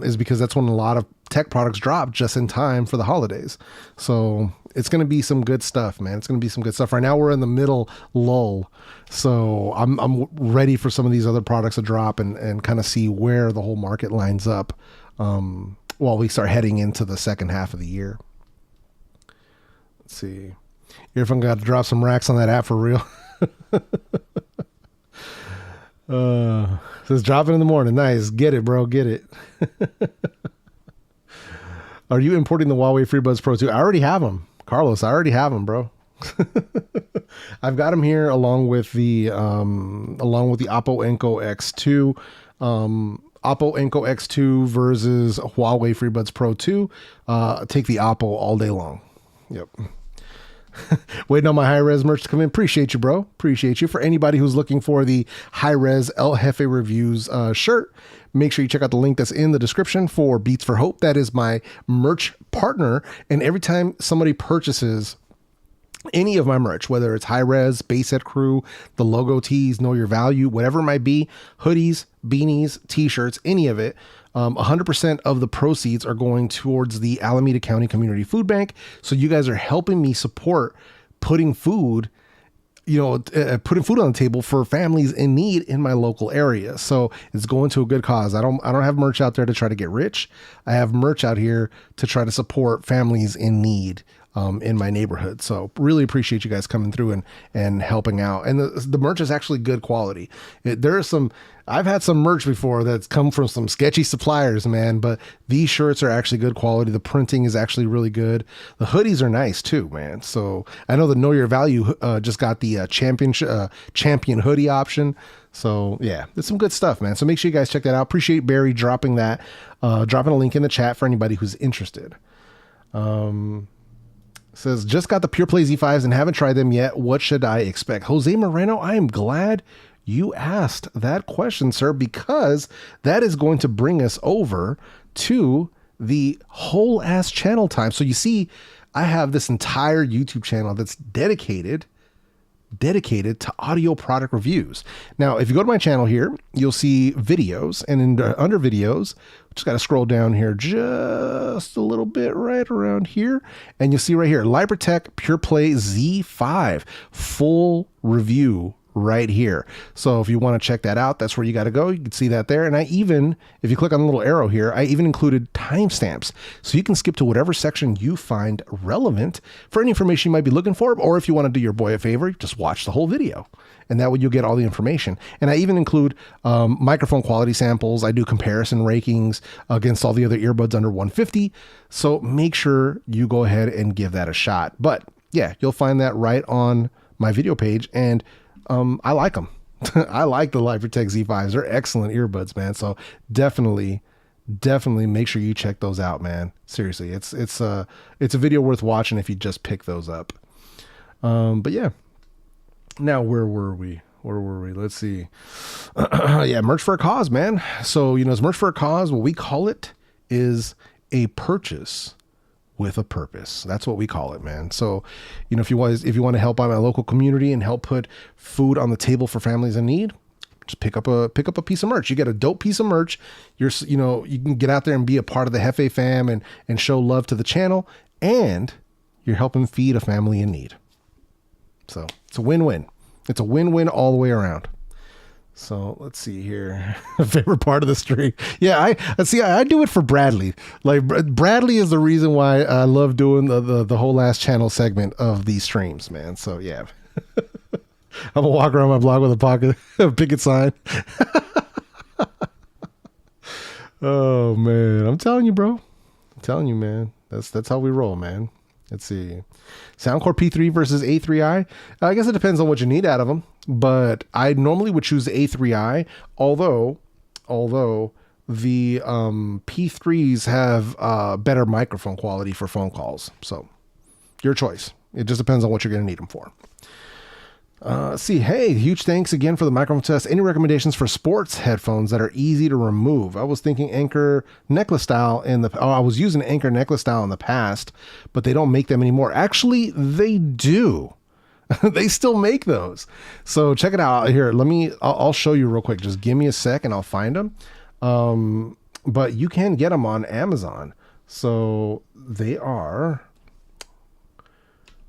A: is because that's when a lot of tech products drop just in time for the holidays. So it's going to be some good stuff, man. It's going to be some good stuff. Right now we're in the middle lull. So I'm ready for some of these other products to drop and kind of see where the whole market lines up, while we start heading into the second half of the year. Let's see. Earphone got to drop some racks on that app for real. Says dropping in the morning. Nice. Get it, bro. Get it. Are you importing the Huawei FreeBuds Pro 2? I already have them, Carlos. I already have them, bro. I've got them here along with the Oppo Enco X2. Oppo Enco X2 versus Huawei FreeBuds Pro 2. Take the Oppo all day long. Yep. Waiting on my Hi-Res merch to come in. Appreciate you, bro. Appreciate you. For anybody who's looking for the Hi-Res El Jefe Reviews shirt, make sure you check out the link that's in the description for Beats for Hope. That is my merch partner. And every time somebody purchases any of my merch, whether it's Hi-Res, Basshead Crew, the logo tees, Know Your Value, whatever it might be, hoodies, beanies, t-shirts, any of it, 100% of the proceeds are going towards the Alameda County Community Food Bank. So you guys are helping me support putting food, putting food on the table for families in need in my local area. So it's going to a good cause. I don't have merch out there to try to get rich. I have merch out here to try to support families in need in my neighborhood. So really appreciate you guys coming through and helping out. And the merch is actually good quality. I've had some merch before that's come from some sketchy suppliers, man, but these shirts are actually good quality. The printing is actually really good. The hoodies are nice too, man. So I know the Know Your Value just got the champion hoodie option. So yeah, it's some good stuff, man. So make sure you guys check that out. Appreciate Barry dropping a link in the chat for anybody who's interested. Says, just got the Pure Play Z5s and haven't tried them yet. What should I expect? Jose Moreno, I am glad you asked that question, sir, because that is going to bring us over to the whole ass channel time. So you see, I have this entire YouTube channel that's dedicated to audio product reviews. Now, if you go to my channel here, you'll see videos, and under videos, just got to scroll down here just a little bit right around here, and you'll see right here, Libertech Pure Play Z5 full review right here. So if you want to check that out, that's where you got to go. You can see that there. And if you click on the little arrow here, I even included timestamps. So you can skip to whatever section you find relevant for any information you might be looking for. Or if you want to do your boy a favor, just watch the whole video. And that way you'll get all the information. And I even include microphone quality samples. I do comparison rankings against all the other earbuds under 150. So make sure you go ahead and give that a shot. But yeah, you'll find that right on my video page. And I like them. I like the Libertech Z5s. They're excellent earbuds, man. So definitely make sure you check those out, man. Seriously, it's a video worth watching if you just pick those up. But yeah. Now, where were we? Let's see. Yeah, merch for a cause, man. So, it's merch for a cause. What we call it is a purchase with a purpose. That's what we call it, man. So, you know, if you want to help out my local community and help put food on the table for families in need, just pick up a piece of merch. You get a dope piece of merch. You can get out there and be a part of the Jefe fam and show love to the channel, and you're helping feed a family in need. So it's a win-win. It's a win-win all the way around. So let's see here. Favorite part of the stream. Yeah, I do it for Bradley. Like Bradley is the reason why I love doing the whole last channel segment of these streams, man. So yeah. I'm gonna walk around my blog with a picket sign. Oh man, I'm telling you, bro. I'm telling you, man. That's how we roll, man. Let's see. Soundcore P3 versus A3i. I guess it depends on what you need out of them, but I normally would choose the A3i, although the P3s have better microphone quality for phone calls. So your choice. It just depends on what you're going to need them for. Hey, huge thanks again for the microphone test. Any recommendations for sports headphones that are easy to remove? I was thinking Anchor necklace style I was using Anchor necklace style in the past, but they don't make them anymore. Actually, they do. They still make those. So check it out here. I'll show you real quick. Just give me a sec and I'll find them. But you can get them on Amazon. So they are,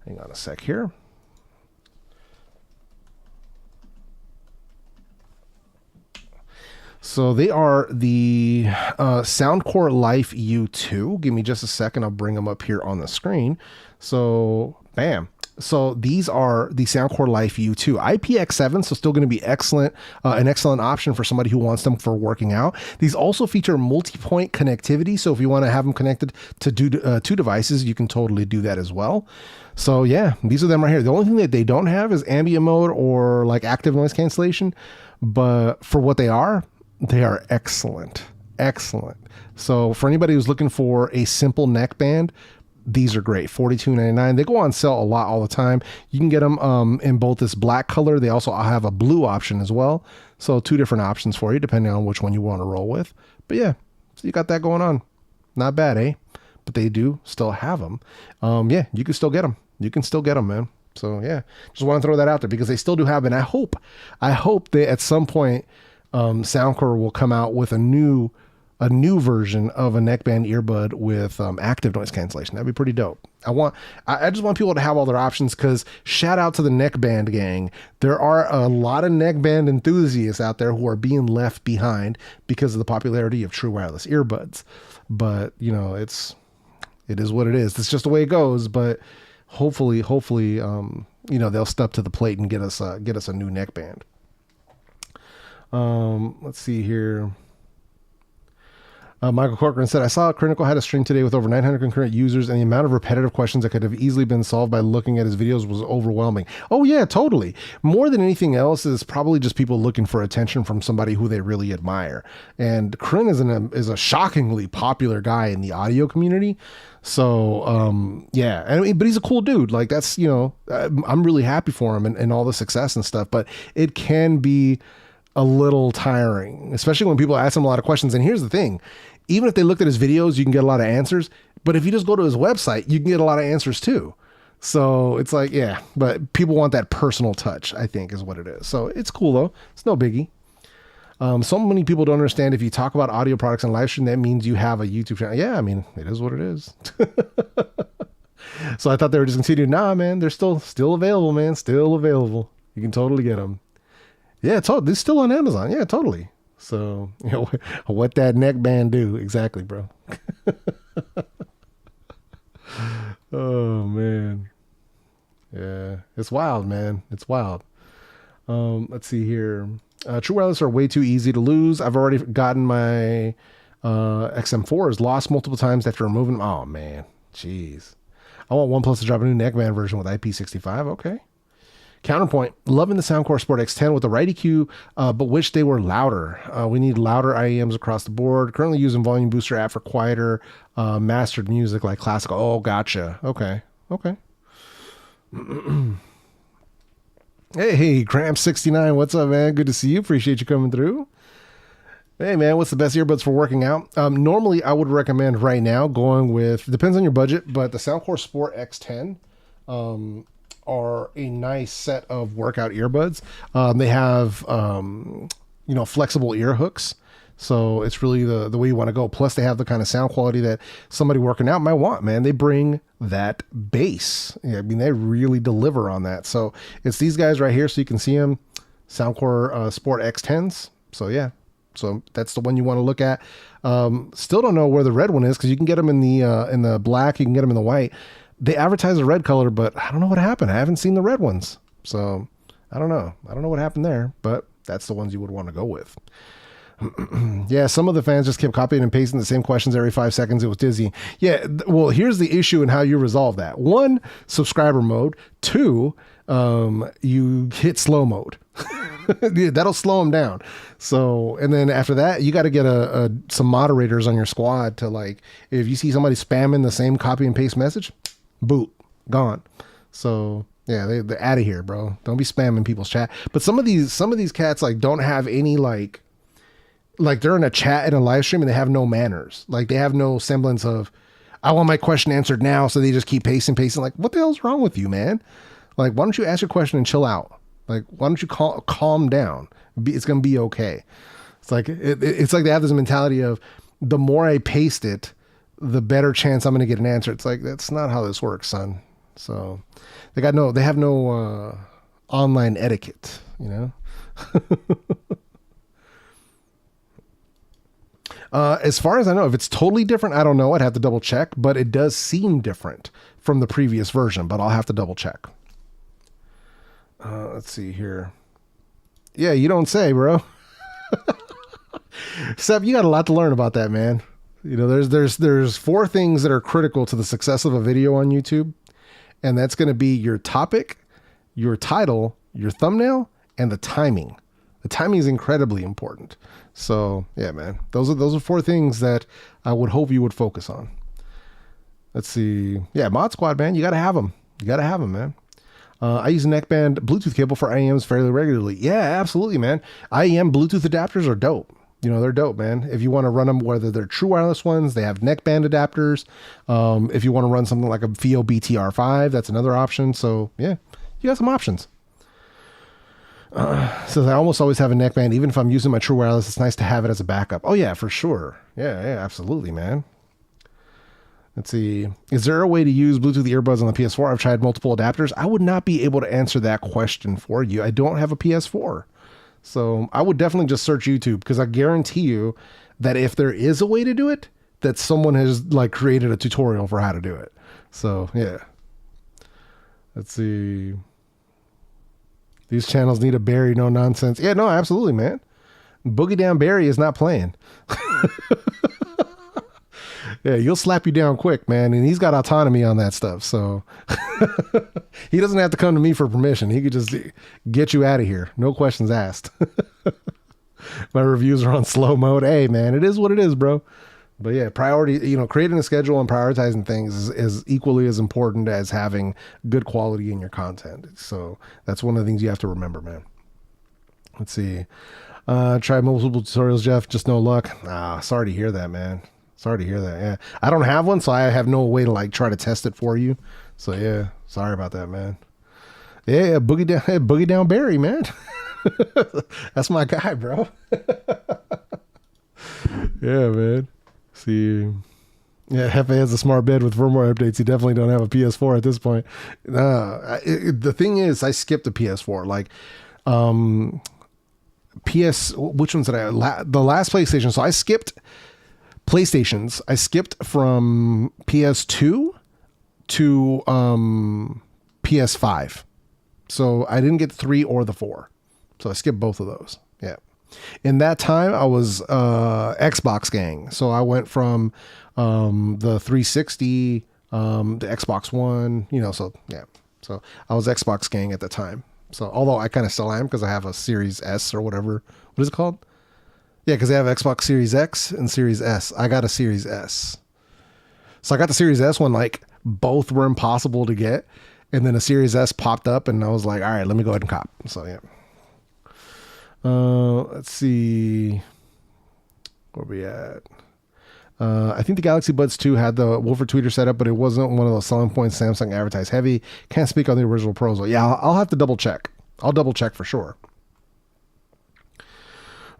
A: hang on a sec here. So they are the Soundcore Life U2. Give me just a second. I'll bring them up here on the screen. So bam. So these are the Soundcore Life U2 IPX7. So still going to be excellent, an excellent option for somebody who wants them for working out. These also feature multi-point connectivity. So if you want to have them connected to two devices, you can totally do that as well. So yeah, these are them right here. The only thing that they don't have is ambient mode or like active noise cancellation. But for what they are excellent. Excellent. So for anybody who's looking for a simple neck band, these are great. $42.99. They go on sale a lot all the time. You can get them in both this black color. They also have a blue option as well. So two different options for you, depending on which one you want to roll with. But yeah, so you got that going on. Not bad, eh? But they do still have them. Yeah, you can still get them. You can still get them, man. So yeah, just want to throw that out there because they still do have it. And I hope that at some point, Soundcore will come out with a new version of a neckband earbud with active noise cancellation. That'd be pretty dope. I just want people to have all their options, because shout out to the neckband gang. There are a lot of neckband enthusiasts out there who are being left behind because of the popularity of true wireless earbuds. But you know, it is what it is. It's just the way it goes. But hopefully, you know, they'll step to the plate and get us a new neckband. Let's see here. Michael Corcoran said, I saw Critical had a stream today with over 900 concurrent users, and the amount of repetitive questions that could have easily been solved by looking at his videos was overwhelming. Oh yeah, totally. More than anything else is probably just people looking for attention from somebody who they really admire. And Corinne is a shockingly popular guy in the audio community. So, yeah, I mean, but he's a cool dude. Like that's, you know, I'm really happy for him and all the success and stuff, but it can be a little tiring, especially when people ask him a lot of questions. And here's the thing, even if they looked at his videos, you can get a lot of answers, but if you just go to his website, you can get a lot of answers too. So it's like, yeah, but people want that personal touch, I think is what it is. So it's cool though. It's no biggie. So many people don't understand if you talk about audio products and live stream, that means you have a YouTube channel. Yeah. I mean, it is what it is. So I thought they were just continuing. Nah, man, they're still available, man. Still available. You can totally get them. Yeah, they're still on Amazon. Yeah, totally. So, you know, what that neckband do? Exactly, bro. Oh, man. Yeah, it's wild, man. It's wild. Let's see here. True wireless are way too easy to lose. I've already gotten my XM4s lost multiple times after removing them. Oh, man. Jeez. I want OnePlus to drop a new neckband version with IP65. Okay. Counterpoint, loving the Soundcore Sport X10 with the right EQ, but wish they were louder. We need louder IEMs across the board. Currently using Volume Booster app for quieter, mastered music like classical. Oh, gotcha. Okay. Hey, Cramp69, what's up, man? Good to see you. Appreciate you coming through. Hey man, what's the best earbuds for working out? Normally I would recommend right now going with, depends on your budget, but the Soundcore Sport X10 are a nice set of workout earbuds. They have, flexible ear hooks. So it's really the way you want to go. Plus they have the kind of sound quality that somebody working out might want, man. They bring that bass. Yeah, I mean, they really deliver on that. So it's these guys right here. So you can see them, Soundcore Sport X10s. So yeah. So that's the one you want to look at. Still don't know where the red one is because you can get them in the black, you can get them in the white. They advertise the red color, but I don't know what happened. I haven't seen the red ones. So I don't know. I don't know what happened there, but that's the ones you would want to go with. Yeah, some of the fans just kept copying and pasting the same questions every 5 seconds. It was dizzying. Yeah, well, here's the issue and how you resolve that. 1, subscriber mode. 2, you hit slow mode. That'll slow them down. So, and then after that, you got to get some moderators on your squad to, like, if you see somebody spamming the same copy and paste message, boot, gone. So yeah, they're out of here, bro. Don't be spamming people's chat. But some of these cats like don't have any like they're in a chat in a live stream and they have no manners. Like they have no semblance of, I want my question answered now. So they just keep pasting. Like, what the hell's wrong with you, man? Like, why don't you ask your question and chill out? Like, why don't you calm down? It's going to be okay. It's like, it's like they have this mentality of the more I paste it, the better chance I'm going to get an answer. It's like, that's not how this works, son. So they have no online etiquette, you know? As far as I know, if it's totally different, I don't know. I'd have to double check, but it does seem different from the previous version, but I'll have to double check. Let's see here. Yeah, you don't say, bro. Seb, you got a lot to learn about that, man. You know, there's 4 things that are critical to the success of a video on YouTube, and that's going to be your topic, your title, your thumbnail, and the timing. The timing is incredibly important. So yeah, man, those are 4 things that I would hope you would focus on. Let's see. Yeah, Mod Squad, man, you got to have them. You got to have them, man. I use a neckband Bluetooth cable for IEMs fairly regularly. Yeah, absolutely, man. IEM Bluetooth adapters are dope. You know, they're dope, man. If you want to run them, whether they're true wireless ones, they have neckband adapters. If you want to run something like a FIO BTR5, that's another option. So yeah, you got some options. So I almost always have a neckband. Even if I'm using my true wireless, it's nice to have it as a backup. Oh yeah, for sure. Yeah, absolutely, man. Let's see. Is there a way to use Bluetooth earbuds on the PS4? I've tried multiple adapters. I would not be able to answer that question for you. I don't have a PS4. So I would definitely just search YouTube, because I guarantee you that if there is a way to do it, that someone has like created a tutorial for how to do it. So yeah. Let's see. These channels need a Barry, no nonsense. Yeah, no, absolutely, man. Boogie Down Barry is not playing. Yeah, he'll slap you down quick, man. And he's got autonomy on that stuff. So he doesn't have to come to me for permission. He could just get you out of here. No questions asked. My reviews are on slow mode. Hey, man, it is what it is, bro. But yeah, priority, you know, creating a schedule and prioritizing things is equally as important as having good quality in your content. So that's one of the things you have to remember, man. Let's see. Try multiple tutorials, Jeff. Just no luck. Sorry to hear that, man. Sorry to hear that. Yeah. I don't have one, so I have no way to like try to test it for you. So yeah, sorry about that, man. Yeah, Boogie Down Barry, man. That's my guy, bro. Yeah, man. See, yeah, Hefe has a smart bed with firmware updates. You definitely don't have a PS4 at this point. The thing is, I skipped the PS4. Like, which ones did the last PlayStation? So I skipped PlayStations. I skipped from PS2 to PS5. So I didn't get the 3 or the 4. So I skipped both of those. Yeah. In that time, I was Xbox gang. So I went from the 360 to Xbox One, you know, so yeah. So I was Xbox gang at the time. So although I kind of still am, because I have a Series S or whatever. What is it called? Yeah, because they have Xbox Series X and Series S. I got a Series S. So I got the Series S when like both were impossible to get. And then a Series S popped up and I was like, all right, let me go ahead and cop. So yeah. Let's see. Where we at? I think the Galaxy Buds 2 had the woofer tweeter setup, but it wasn't one of those selling points Samsung advertised heavy. Can't speak on the original Pros. Yeah, I'll have to double check. I'll double check for sure.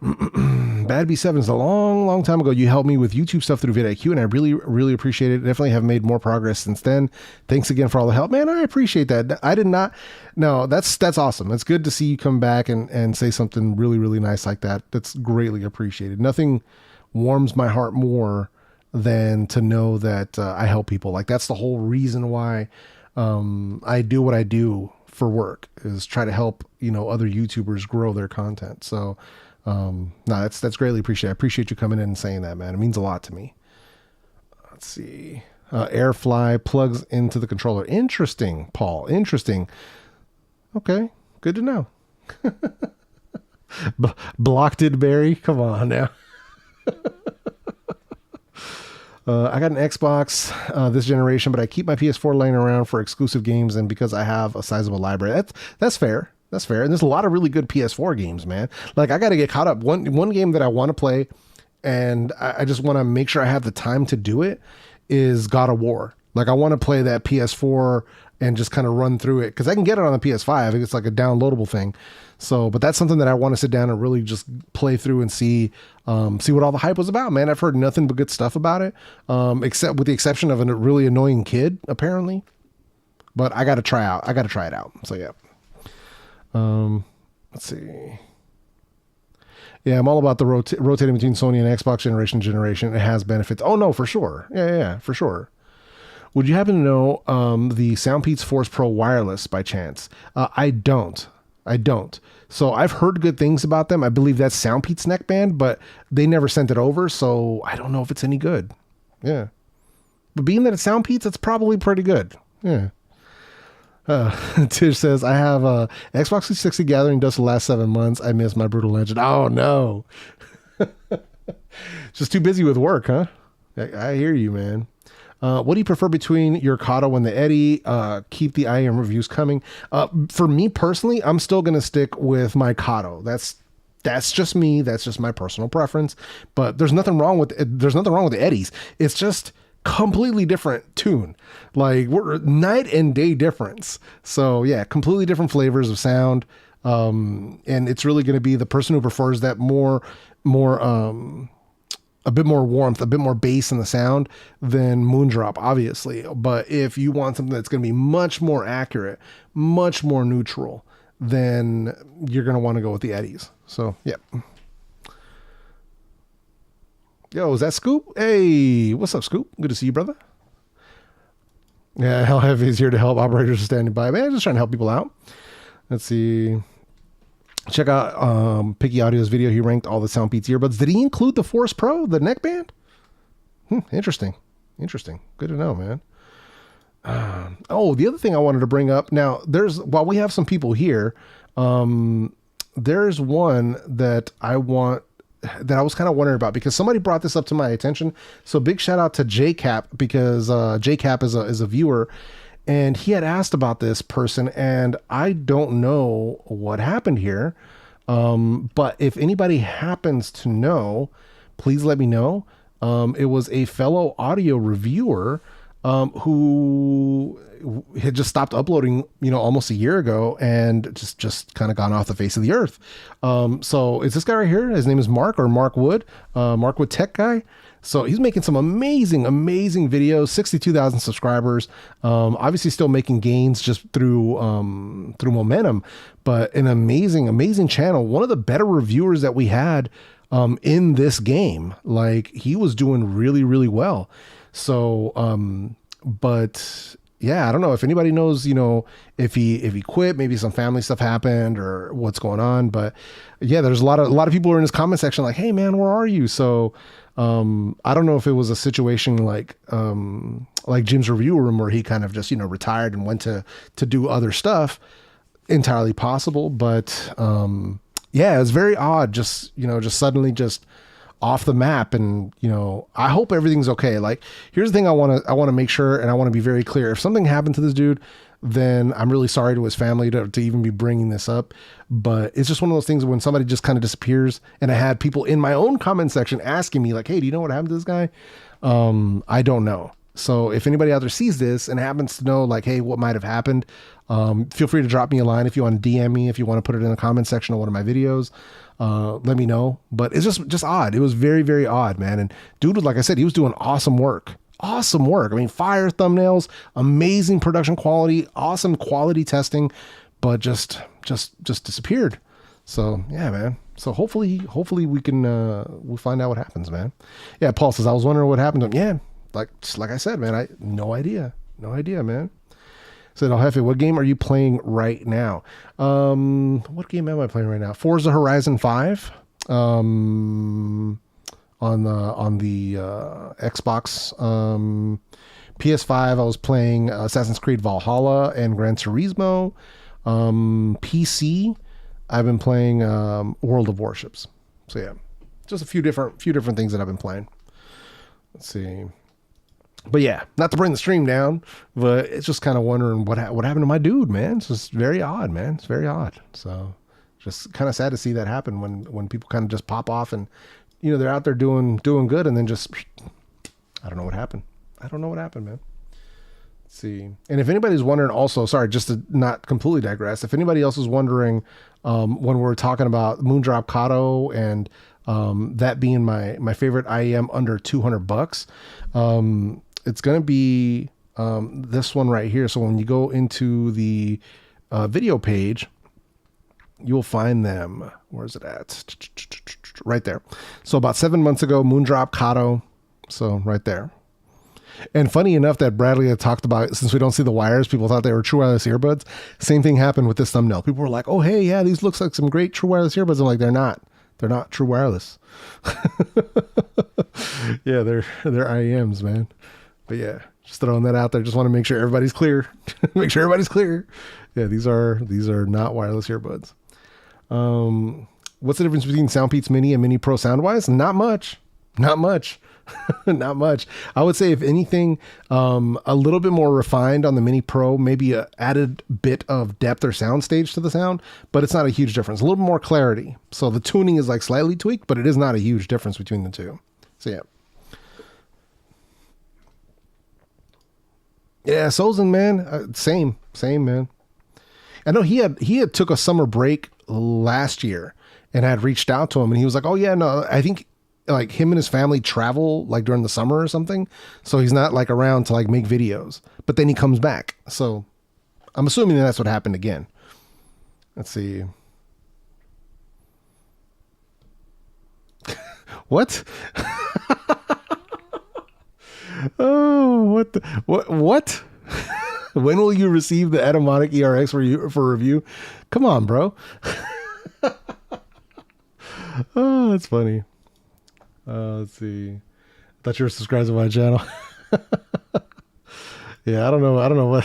A: Bad B7 is a long time ago. You helped me with YouTube stuff through vidIQ, and I really appreciate it. Definitely have made more progress since then. Thanks again for all the help, man. I appreciate that. I did not. No, that's awesome. It's good to see you come back and say something really nice like that. That's greatly appreciated. Nothing warms my heart more than to know that I help people. Like, that's the whole reason why I do what I do for work, is try to help, other YouTubers grow their content. So no, that's greatly appreciated. I appreciate you coming in and saying that, man. It means a lot to me. Let's see. Airfly plugs into the controller. Interesting, Paul. Interesting. Okay. Good to know. Blocked it, Barry. Come on now. I got an Xbox this generation, but I keep my PS4 laying around for exclusive games and because I have a sizable library. That's fair. That's fair. And there's a lot of really good PS4 games, man. Like, I got to get caught up. One game that I want to play, and I just want to make sure I have the time to do it, is God of War. Like, I want to play that PS4 and just kind of run through it, because I can get it on the PS5. It's like a downloadable thing. So, but that's something that I want to sit down and really just play through and see what all the hype was about, man. I've heard nothing but good stuff about it, except with the exception of a really annoying kid, apparently. But I got to try it out. So, yeah. Let's see. Yeah, I'm all about the rotating between Sony and Xbox generation. It has benefits. Oh no, for sure. Yeah, for sure. Would you happen to know the Soundpeats Force Pro wireless by chance? I don't. So I've heard good things about them. I believe that's Soundpeats neckband, but they never sent it over, so I don't know if it's any good. Yeah. But being that it's Soundpeats, it's probably pretty good. Yeah. Tish says, I have a Xbox 360 gathering dust the last 7 months. I miss my Brutal Legend. Oh no. Just too busy with work, huh? I hear you, man. What do you prefer between your Kato and the Eddy? Keep the IM reviews coming. For me personally, I'm still going to stick with my Kato. That's just me. That's just my personal preference, but there's nothing wrong with the Eddies. It's just completely different tune. Like, we're night and day difference. So yeah, completely different flavors of sound. And it's really going to be the person who prefers that more, a bit more warmth, a bit more bass in the sound than Moondrop, obviously. But if you want something that's going to be much more accurate, much more neutral, then you're going to want to go with the Eddies. So, yeah. Yo, is that Scoop? Hey, what's up, Scoop? Good to see you, brother. Yeah, Hell Heavy is here to help. Operators are standing by. Man, just trying to help people out. Let's see. Check out Picky Audio's video. He ranked all the Soundpeats earbuds. Did he include the Force Pro, the neckband? Interesting. Good to know, man. The other thing I wanted to bring up. Now, while we have some people here, there's one that I was kind of wondering about, because somebody brought this up to my attention. So big shout out to JCap, because JCap is a viewer, and he had asked about this person, and I don't know what happened here. But if anybody happens to know, please let me know. It was a fellow audio reviewer who had just stopped uploading, almost a year ago, and just kind of gone off the face of the earth. So is this guy right here? His name is Mark Wood, Mark Wood Tech Guy. So he's making some amazing videos, 62,000 subscribers. Obviously still making gains just through momentum, but an amazing channel. One of the better reviewers that we had, in this game. Like, he was doing really well. So, but yeah, I don't know if anybody knows, if he quit, maybe some family stuff happened or what's going on. But yeah, there's a lot of people who are in his comment section like, hey man, where are you? So, I don't know if it was a situation like Jim's review room where he kind of just, retired and went to do other stuff. Entirely possible. But, yeah, it's very odd. Just suddenly just off the map. And, I hope everything's okay. Like, here's the thing I want to make sure, and I want to be very clear. If something happened to this dude, then I'm really sorry to his family to even be bringing this up. But it's just one of those things when somebody just kind of disappears, and I had people in my own comment section asking me like, hey, do you know what happened to this guy? I don't know. So if anybody out there sees this and happens to know like, hey, what might have happened, feel free to drop me a line if you want to DM me, if you want to put it in the comment section of one of my videos. Let me know. But it's just odd. It was very, very odd, man. And dude, like I said, he was doing awesome work. Awesome work. I mean, fire thumbnails, amazing production quality, awesome quality testing, but just disappeared. So yeah, man. So hopefully we can, we'll find out what happens, man. Yeah. Paul says, I was wondering what happened to him. Yeah. Like I said, man, no idea, man. Said, El Jefe, what game are you playing right now? What game am I playing right now? Forza Horizon 5. On the Xbox. PS5, I was playing Assassin's Creed Valhalla and Gran Turismo. PC, I've been playing World of Warships. So yeah, just a few different things that I've been playing. Let's see. But yeah, not to bring the stream down, but it's just kind of wondering what happened to my dude, man. It's just very odd, man. It's very odd. So just kind of sad to see that happen when people kind of just pop off and, you know, they're out there doing good, and then just, I don't know what happened. Man. Let's see. And if anybody's wondering also, sorry, just to not completely digress, if anybody else is wondering, when we're talking about Moondrop Kato and that being my favorite IEM under $200, it's going to be this one right here. So when you go into the video page, you'll find them. Where's it at? Right there. So about 7 months ago, Moondrop Kato. So right there. And funny enough that Bradley had talked about, since we don't see the wires, people thought they were true wireless earbuds. Same thing happened with this thumbnail. People were like, oh, hey, yeah, these looks like some great true wireless earbuds. I'm like, they're not. They're not true wireless. Yeah, they're IEMs, man. But yeah, just throwing that out there. Just want to make sure everybody's clear. Make sure everybody's clear. Yeah, these are not wireless earbuds. What's the difference between Soundpeats Mini and Mini Pro sound-wise? Not much. Not much. I would say, if anything, a little bit more refined on the Mini Pro, maybe a added bit of depth or soundstage to the sound, but it's not a huge difference. A little bit more clarity. So the tuning is like slightly tweaked, but it is not a huge difference between the two. So yeah. Yeah, Sozin, man, same, man. I know he had took a summer break last year and had reached out to him, and he was like, oh yeah, no, I think like him and his family travel like during the summer or something. So he's not like around to like make videos, but then he comes back. So I'm assuming that's what happened again. Let's see. What? Oh, what? When will you receive the Etymotic ERX for review? Come on, bro. Oh, that's funny. Let's see. I thought you were subscribed to my channel. Yeah, I don't know what.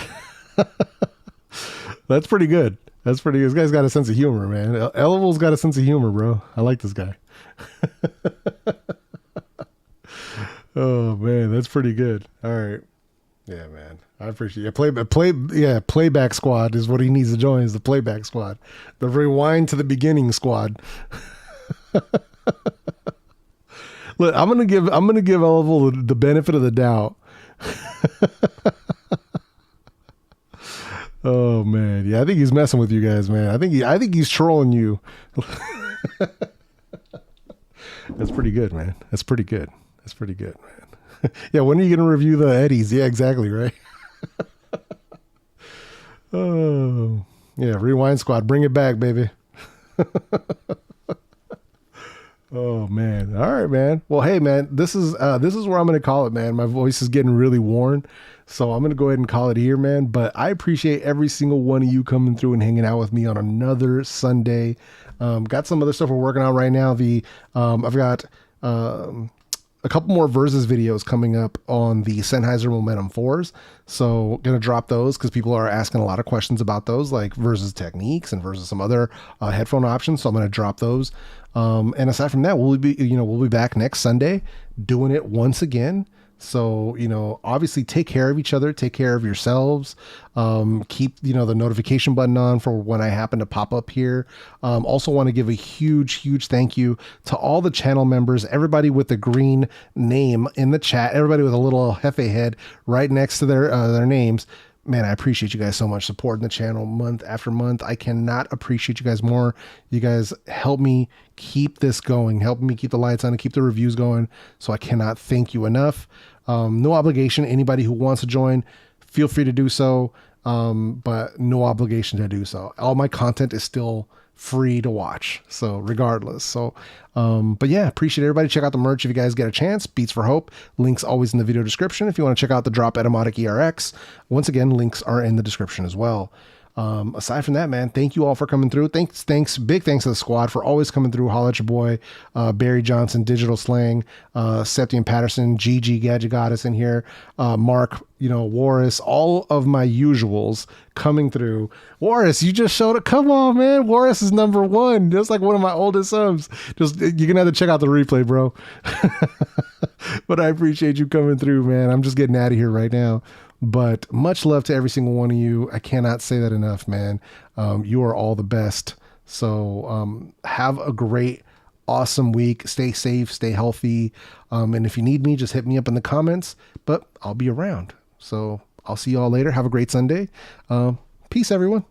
A: That's pretty good. That's pretty good. This guy's got a sense of humor, man. Elvo's got a sense of humor, bro. I like this guy. Oh man, that's pretty good. All right. Yeah, man. I appreciate it. Playback squad is what he needs to join, is the playback squad. The rewind to the beginning squad. Look, I'm gonna give Elvo the benefit of the doubt. Oh man, yeah, I think he's messing with you guys, man. I think he's trolling you. That's pretty good, man. That's pretty good, man. Yeah, when are you gonna review the Eddies? Yeah, exactly, right. Oh yeah, rewind squad, bring it back, baby. Oh man. All right, man. Well, hey man, this is where I'm going to call it, man. My voice is getting really worn, so I'm going to go ahead and call it here, man. But I appreciate every single one of you coming through and hanging out with me on another Sunday. Got some other stuff we're working on right now. I've got, a couple more Versus videos coming up on the Sennheiser Momentum 4s. So going to drop those because people are asking a lot of questions about those, like Versus techniques and Versus some other headphone options. So I'm going to drop those. And aside from that, we'll be back next Sunday doing it once again. So, you know, obviously take care of each other, take care of yourselves. Keep, you know, the notification button on for when I happen to pop up here. Also want to give a huge thank you to all the channel members, everybody with the green name in the chat, everybody with a little Jefe head right next to their names. Man, I appreciate you guys so much supporting the channel month after month. I cannot appreciate you guys more. You guys help me keep this going, help me keep the lights on and keep the reviews going. So I cannot thank you enough. No obligation. Anybody who wants to join, feel free to do so. But no obligation to do so. All my content is still free to watch. So regardless. So, but yeah, appreciate everybody. Check out the merch if you guys get a chance. Beats for Hope. Links always in the video description. If you want to check out the Drop Etymotic ERX, once again, links are in the description as well. Aside from that, man, thank you all for coming through. Big thanks to the squad for always coming through. Holla at your boy, Barry Johnson, Digital Slang, Septian Patterson, GG Gadget Goddess in here, Mark, you know, Warris, all of my usuals coming through. Warris, you just showed it. Come on, man. Warris is #1. Just like one of my oldest subs. Just, you're gonna have to check out the replay, bro. But I appreciate you coming through, man. I'm just getting out of here right now. But much love to every single one of you. I cannot say that enough, man. You are all the best. So have a great, awesome week. Stay safe, stay healthy. And if you need me, just hit me up in the comments. But I'll be around. So I'll see you all later. Have a great Sunday. Peace, everyone.